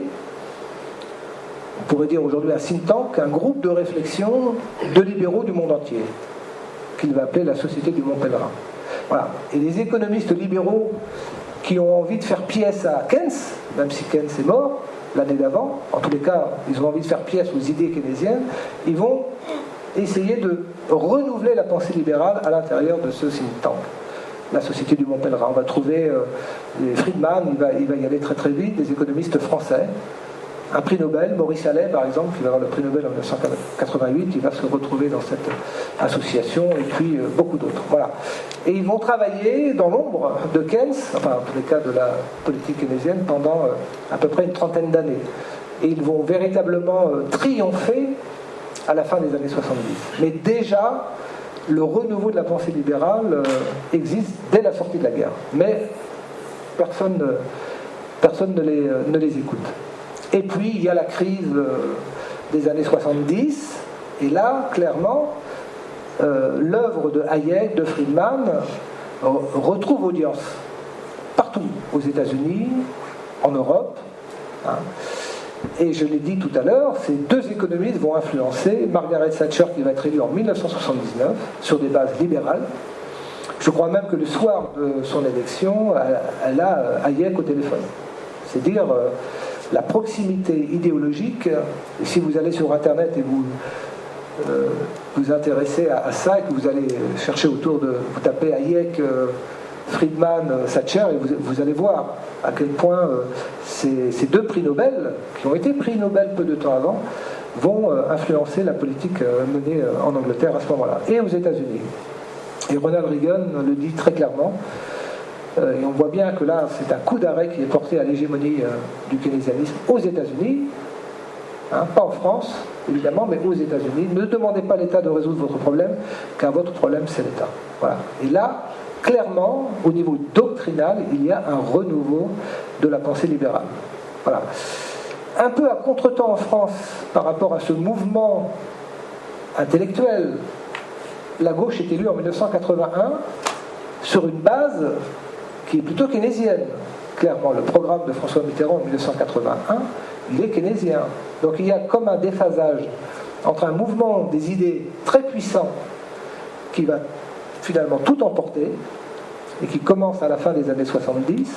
on pourrait dire aujourd'hui un think tank, un groupe de réflexion de libéraux du monde entier, qu'il va appeler la Société du Mont Pèlerin. Voilà. Et les économistes libéraux qui ont envie de faire pièce à Keynes, même si Keynes est mort l'année d'avant, en tous les cas, ils ont envie de faire pièce aux idées keynésiennes, ils vont essayer de renouveler la pensée libérale à l'intérieur de ce think tank. La Société du Mont Pèlerin, on va trouver Friedman, il va y aller très très vite, des économistes français, un prix Nobel, Maurice Allais par exemple, qui va avoir le prix Nobel en 1988, il va se retrouver dans cette association, et puis beaucoup d'autres. Voilà. Et ils vont travailler dans l'ombre de Keynes, enfin en tous les cas de la politique keynésienne, pendant à peu près une trentaine d'années. Et ils vont véritablement triompher à la fin des années 70. Mais déjà, le renouveau de la pensée libérale existe dès la sortie de la guerre. Mais personne ne les écoute. Et puis, il y a la crise des années 70, et là, clairement, l'œuvre de Hayek, de Friedman, retrouve audience partout, aux États-Unis, en Europe. Hein. Et je l'ai dit tout à l'heure, ces deux économistes vont influencer Margaret Thatcher, qui va être élue en 1979, sur des bases libérales. Je crois même que le soir de son élection, elle a Hayek au téléphone. C'est dire la proximité idéologique. Et si vous allez sur Internet et vous vous intéressez à ça, et que vous allez chercher autour de... Vous tapez Hayek, Friedman, Thatcher, et vous allez voir à quel point ces deux prix Nobel, qui ont été prix Nobel peu de temps avant, vont influencer la politique menée en Angleterre à ce moment-là, et aux États-Unis. Et Ronald Reagan le dit très clairement, et on voit bien que là, c'est un coup d'arrêt qui est porté à l'hégémonie du keynésianisme aux États-Unis, hein, pas en France, évidemment, mais aux États-Unis. Ne demandez pas à l'État de résoudre votre problème, car votre problème, c'est l'État. Voilà. Et là, clairement, au niveau doctrinal, il y a un renouveau de la pensée libérale. Voilà. Un peu à contretemps en France par rapport à ce mouvement intellectuel, la gauche est élue en 1981 sur une base qui est plutôt keynésienne. Clairement, le programme de François Mitterrand en 1981, il est keynésien. Donc il y a comme un déphasage entre un mouvement des idées très puissant qui va finalement tout emporter et qui commence à la fin des années 70,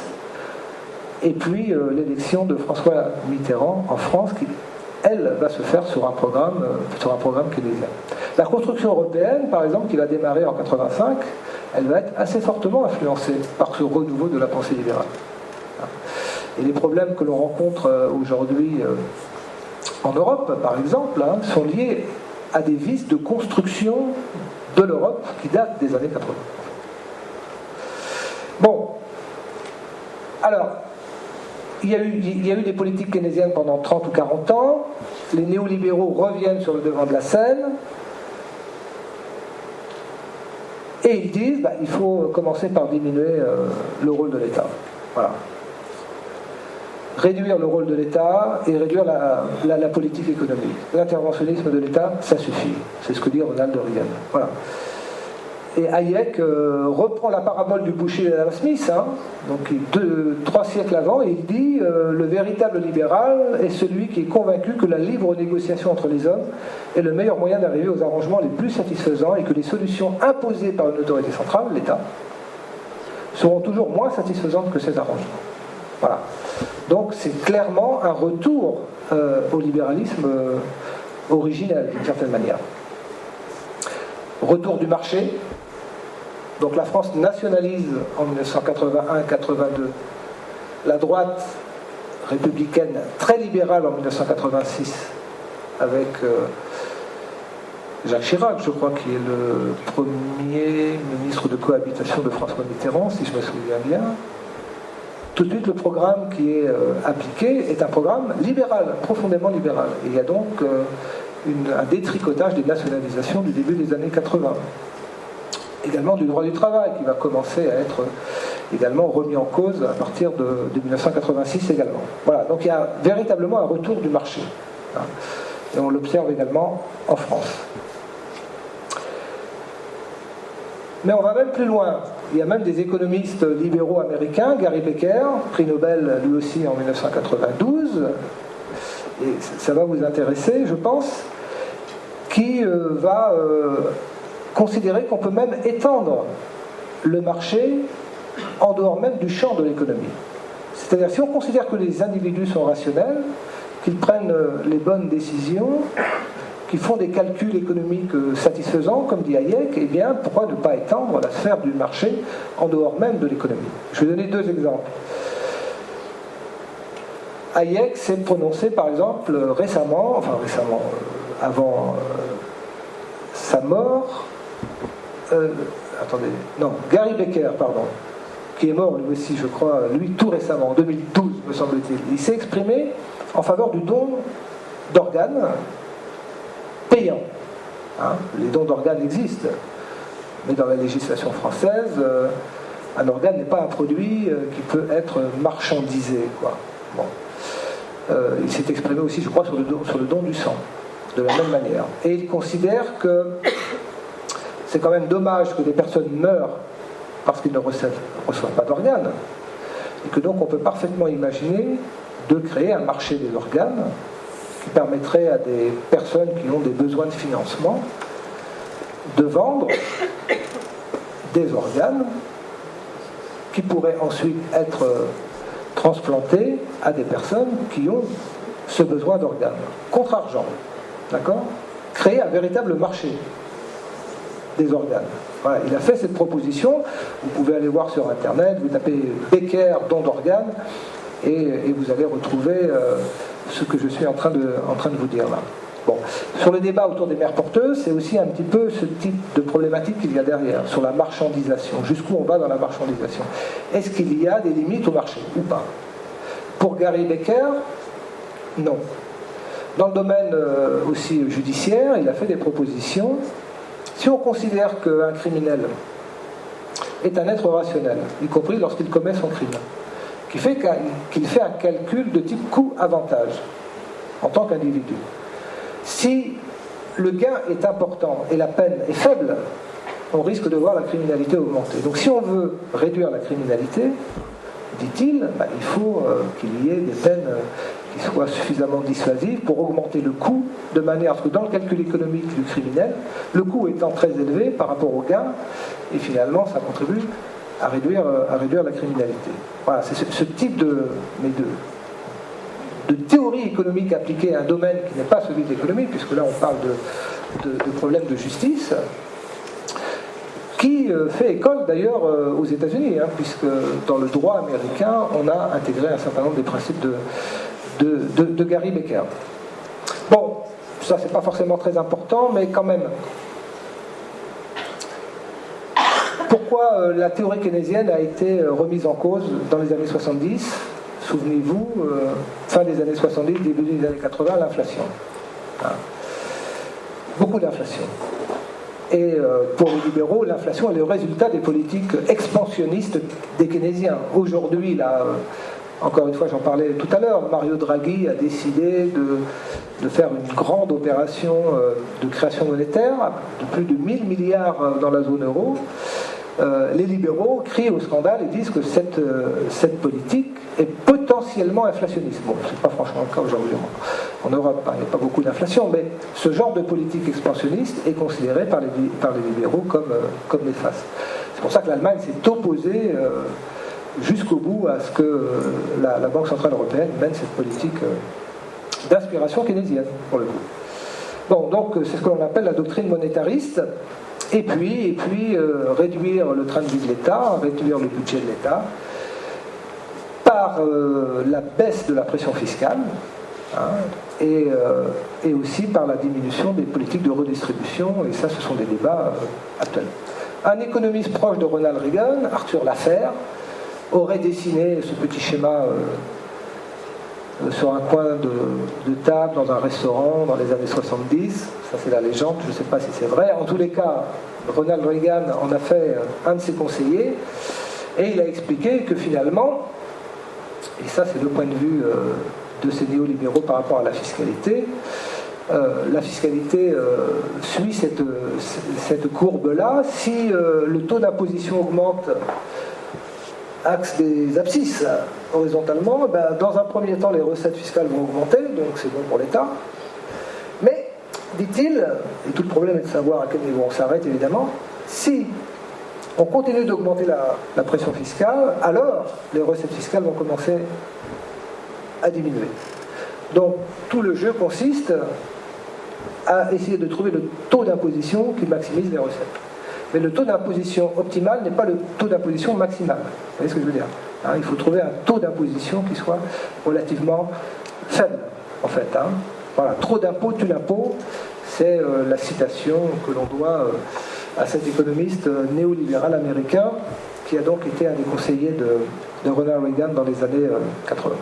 et puis l'élection de François Mitterrand en France qui, elle, va se faire sur un programme keynésien. La construction européenne, par exemple, qui va démarrer en 85, elle va être assez fortement influencée par ce renouveau de la pensée libérale. Et les problèmes que l'on rencontre aujourd'hui en Europe, par exemple, sont liés à des vices de construction de l'Europe qui datent des années 80. Bon, alors, il y a eu des politiques keynésiennes pendant 30 ou 40 ans, les néolibéraux reviennent sur le devant de la scène, et ils disent il faut commencer par diminuer le rôle de l'État. Voilà. Réduire le rôle de l'État et réduire la politique économique. L'interventionnisme de l'État, ça suffit. C'est ce que dit Ronald Reagan. Voilà. Et Hayek reprend la parabole du boucher d'Adam Smith, donc 3 siècles avant, et il dit le véritable libéral est celui qui est convaincu que la libre négociation entre les hommes est le meilleur moyen d'arriver aux arrangements les plus satisfaisants et que les solutions imposées par une autorité centrale, l'État, seront toujours moins satisfaisantes que ces arrangements. Voilà. Donc c'est clairement un retour au libéralisme originel, d'une certaine manière. Retour du marché. Donc la France nationalise en 1981-82 la droite républicaine très libérale en 1986 avec Jacques Chirac, je crois, qui est le premier ministre de cohabitation de François Mitterrand, si je me souviens bien. Tout de suite, le programme qui est appliqué est un programme libéral, profondément libéral. Et il y a donc un détricotage des nationalisations du début des années 80. Également du droit du travail, qui va commencer à être également remis en cause à partir de 1986 également. Voilà, donc il y a véritablement un retour du marché. Et on l'observe également en France. Mais on va même plus loin. Il y a même des économistes libéraux américains, Gary Becker, prix Nobel lui aussi en 1992, et ça va vous intéresser, je pense, qui va considérer qu'on peut même étendre le marché en dehors même du champ de l'économie. C'est-à-dire, si on considère que les individus sont rationnels, qu'ils prennent les bonnes décisions, qui font des calculs économiques satisfaisants, comme dit Hayek, eh bien, pourquoi ne pas étendre la sphère du marché en dehors même de l'économie? Je vais donner deux exemples. Hayek s'est prononcé, par exemple, récemment, avant sa mort, Gary Becker, pardon, qui est mort lui aussi, je crois, lui tout récemment, en 2012, me semble-t-il. Il s'est exprimé en faveur du don d'organes payants. Les dons d'organes existent, mais dans la législation française, un organe n'est pas un produit qui peut être marchandisé, quoi. Bon. Il s'est exprimé aussi, je crois, sur le don du sang, de la même manière. Et il considère que c'est quand même dommage que des personnes meurent parce qu'ils ne reçoivent pas d'organes, et que donc on peut parfaitement imaginer de créer un marché des organes qui permettrait à des personnes qui ont des besoins de financement de vendre des organes qui pourraient ensuite être transplantés à des personnes qui ont ce besoin d'organes, contre argent. D'accord ? Créer un véritable marché des organes. Voilà, il a fait cette proposition. Vous pouvez aller voir sur Internet, vous tapez Becker, don d'organes, et vous allez retrouver ce que je suis en train de vous dire là. Bon. Sur le débat autour des mères porteuses, c'est aussi un petit peu ce type de problématique qu'il y a derrière, sur la marchandisation. Jusqu'où on va dans la marchandisation? Est-ce qu'il y a des limites au marché ou pas? Pour Gary Becker, non. Dans le domaine aussi judiciaire, il a fait des propositions. Si on considère qu'un criminel est un être rationnel, y compris lorsqu'il commet son crime, qu'il fait un calcul de type coût-avantage en tant qu'individu, si le gain est important et la peine est faible, on risque de voir la criminalité augmenter. Donc si on veut réduire la criminalité, dit-il, il faut qu'il y ait des peines qui soient suffisamment dissuasives pour augmenter le coût, de manière à ce que dans le calcul économique du criminel, le coût étant très élevé par rapport au gain, et finalement ça contribue à réduire la criminalité. Voilà, c'est ce type de théorie économique appliquée à un domaine qui n'est pas celui de l'économie, puisque là on parle de problèmes de justice, qui fait école d'ailleurs aux États-Unis, puisque dans le droit américain, on a intégré un certain nombre des principes de Gary Becker. Bon, ça c'est pas forcément très important, mais quand même. Pourquoi la théorie keynésienne a été remise en cause dans les années 70? Souvenez-vous, fin des années 70, début des années 80, l'inflation. Beaucoup d'inflation. Et pour les libéraux, l'inflation est le résultat des politiques expansionnistes des keynésiens. Aujourd'hui, là, encore une fois, j'en parlais tout à l'heure, Mario Draghi a décidé de faire une grande opération de création monétaire de plus de 1000 milliards dans la zone euro. Les libéraux crient au scandale et disent que cette politique est potentiellement inflationniste. Bon, c'est pas franchement le cas aujourd'hui en Europe, il n'y a pas beaucoup d'inflation, mais ce genre de politique expansionniste est considéré par les libéraux comme néfaste. C'est pour ça que l'Allemagne s'est opposée jusqu'au bout à ce que la Banque Centrale Européenne mène cette politique d'inspiration keynésienne, pour le coup. Bon, donc c'est ce que l'on appelle la doctrine monétariste. Et puis réduire le train de vie de l'État, réduire le budget de l'État, par la baisse de la pression fiscale, et aussi par la diminution des politiques de redistribution, et ça, ce sont des débats actuels. Un économiste proche de Ronald Reagan, Arthur Laffer, aurait dessiné ce petit schéma sur un coin de table dans un restaurant dans les années 70. Ça c'est la légende, je ne sais pas si c'est vrai. En tous les cas, Ronald Reagan en a fait un de ses conseillers et il a expliqué que finalement, et ça c'est le point de vue de ces néolibéraux par rapport à la fiscalité suit cette courbe-là. Si le taux d'imposition augmente axe des abscisses horizontalement, dans un premier temps les recettes fiscales vont augmenter, donc c'est bon pour l'État. Mais, dit-il, et tout le problème est de savoir à quel niveau on s'arrête évidemment, si on continue d'augmenter la pression fiscale, alors les recettes fiscales vont commencer à diminuer. Donc tout le jeu consiste à essayer de trouver le taux d'imposition qui maximise les recettes. Mais le taux d'imposition optimal n'est pas le taux d'imposition maximal. Vous voyez ce que je veux dire, hein? Il faut trouver un taux d'imposition qui soit relativement faible, en fait. Hein? Voilà, trop d'impôts tue l'impôt, c'est la citation que l'on doit à cet économiste néolibéral américain qui a donc été un des conseillers de Ronald Reagan dans les années 80.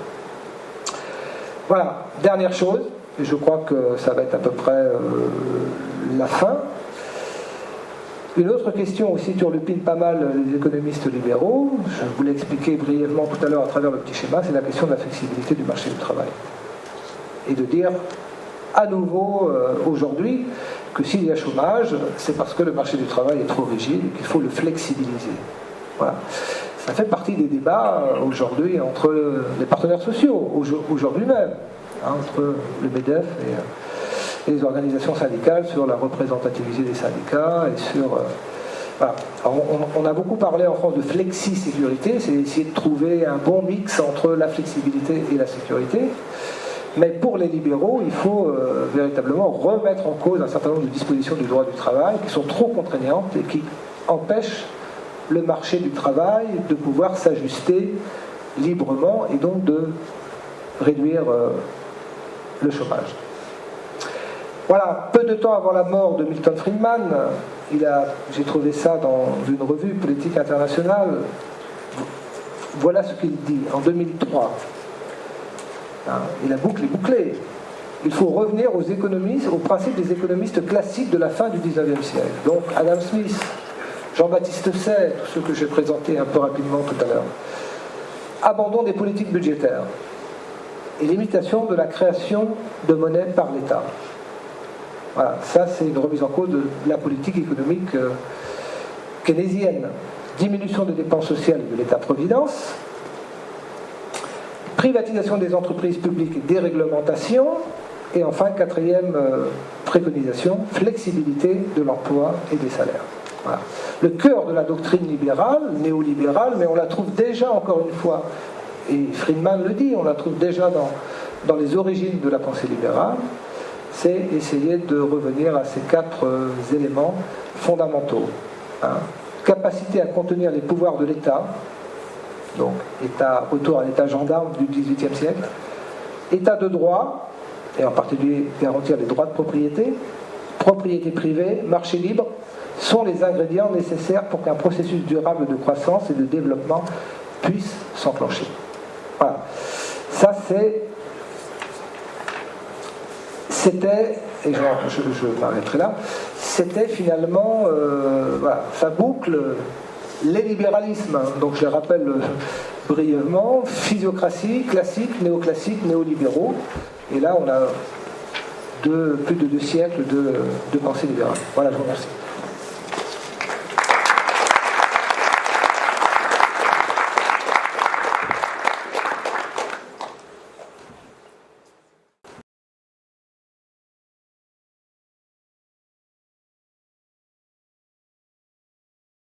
Voilà, dernière chose, et je crois que ça va être à peu près la fin. Une autre question aussi turlupine pas mal les économistes libéraux, je vous l'ai expliqué brièvement tout à l'heure à travers le petit schéma, c'est la question de la flexibilité du marché du travail. Et de dire à nouveau aujourd'hui que s'il y a chômage, c'est parce que le marché du travail est trop rigide et qu'il faut le flexibiliser. Voilà. Ça fait partie des débats aujourd'hui entre les partenaires sociaux, aujourd'hui même, hein, entre le MEDEF et les organisations syndicales sur la représentativité des syndicats et sur... voilà. Alors, on a beaucoup parlé en France de flexi-sécurité, c'est essayer de trouver un bon mix entre la flexibilité et la sécurité. Mais pour les libéraux, il faut véritablement remettre en cause un certain nombre de dispositions du droit du travail qui sont trop contraignantes et qui empêchent le marché du travail de pouvoir s'ajuster librement et donc de réduire le chômage. Voilà, peu de temps avant la mort de Milton Friedman, j'ai trouvé ça dans une revue politique internationale, voilà ce qu'il dit en 2003. Et la boucle est bouclée. Il faut revenir aux économistes, aux principes des économistes classiques de la fin du XIXe siècle. Donc Adam Smith, Jean-Baptiste Say, tous ceux que j'ai présentés un peu rapidement tout à l'heure. Abandon des politiques budgétaires et limitation de la création de monnaie par l'État. Voilà, ça c'est une remise en cause de la politique économique keynésienne. Diminution des dépenses sociales de l'État-providence, privatisation des entreprises publiques et déréglementation, et enfin, quatrième préconisation, flexibilité de l'emploi et des salaires. Voilà. Le cœur de la doctrine libérale, néolibérale, mais on la trouve déjà, encore une fois, et Friedman le dit, on la trouve déjà dans les origines de la pensée libérale, c'est essayer de revenir à ces quatre éléments fondamentaux. Hein. Capacité à contenir les pouvoirs de l'État, donc retour à l'état gendarme du XVIIIe siècle, état de droit, et en particulier garantir les droits de propriété, propriété privée, marché libre, sont les ingrédients nécessaires pour qu'un processus durable de croissance et de développement puisse s'enclencher. Voilà. Ça c'était, et je m'arrêterai là, c'était finalement, voilà, ça boucle les libéralismes, donc je les rappelle brièvement, physiocratie, classique, néoclassique, néolibéraux, et là on a plus de 2 siècles de pensée libérale. Voilà, je vous remercie.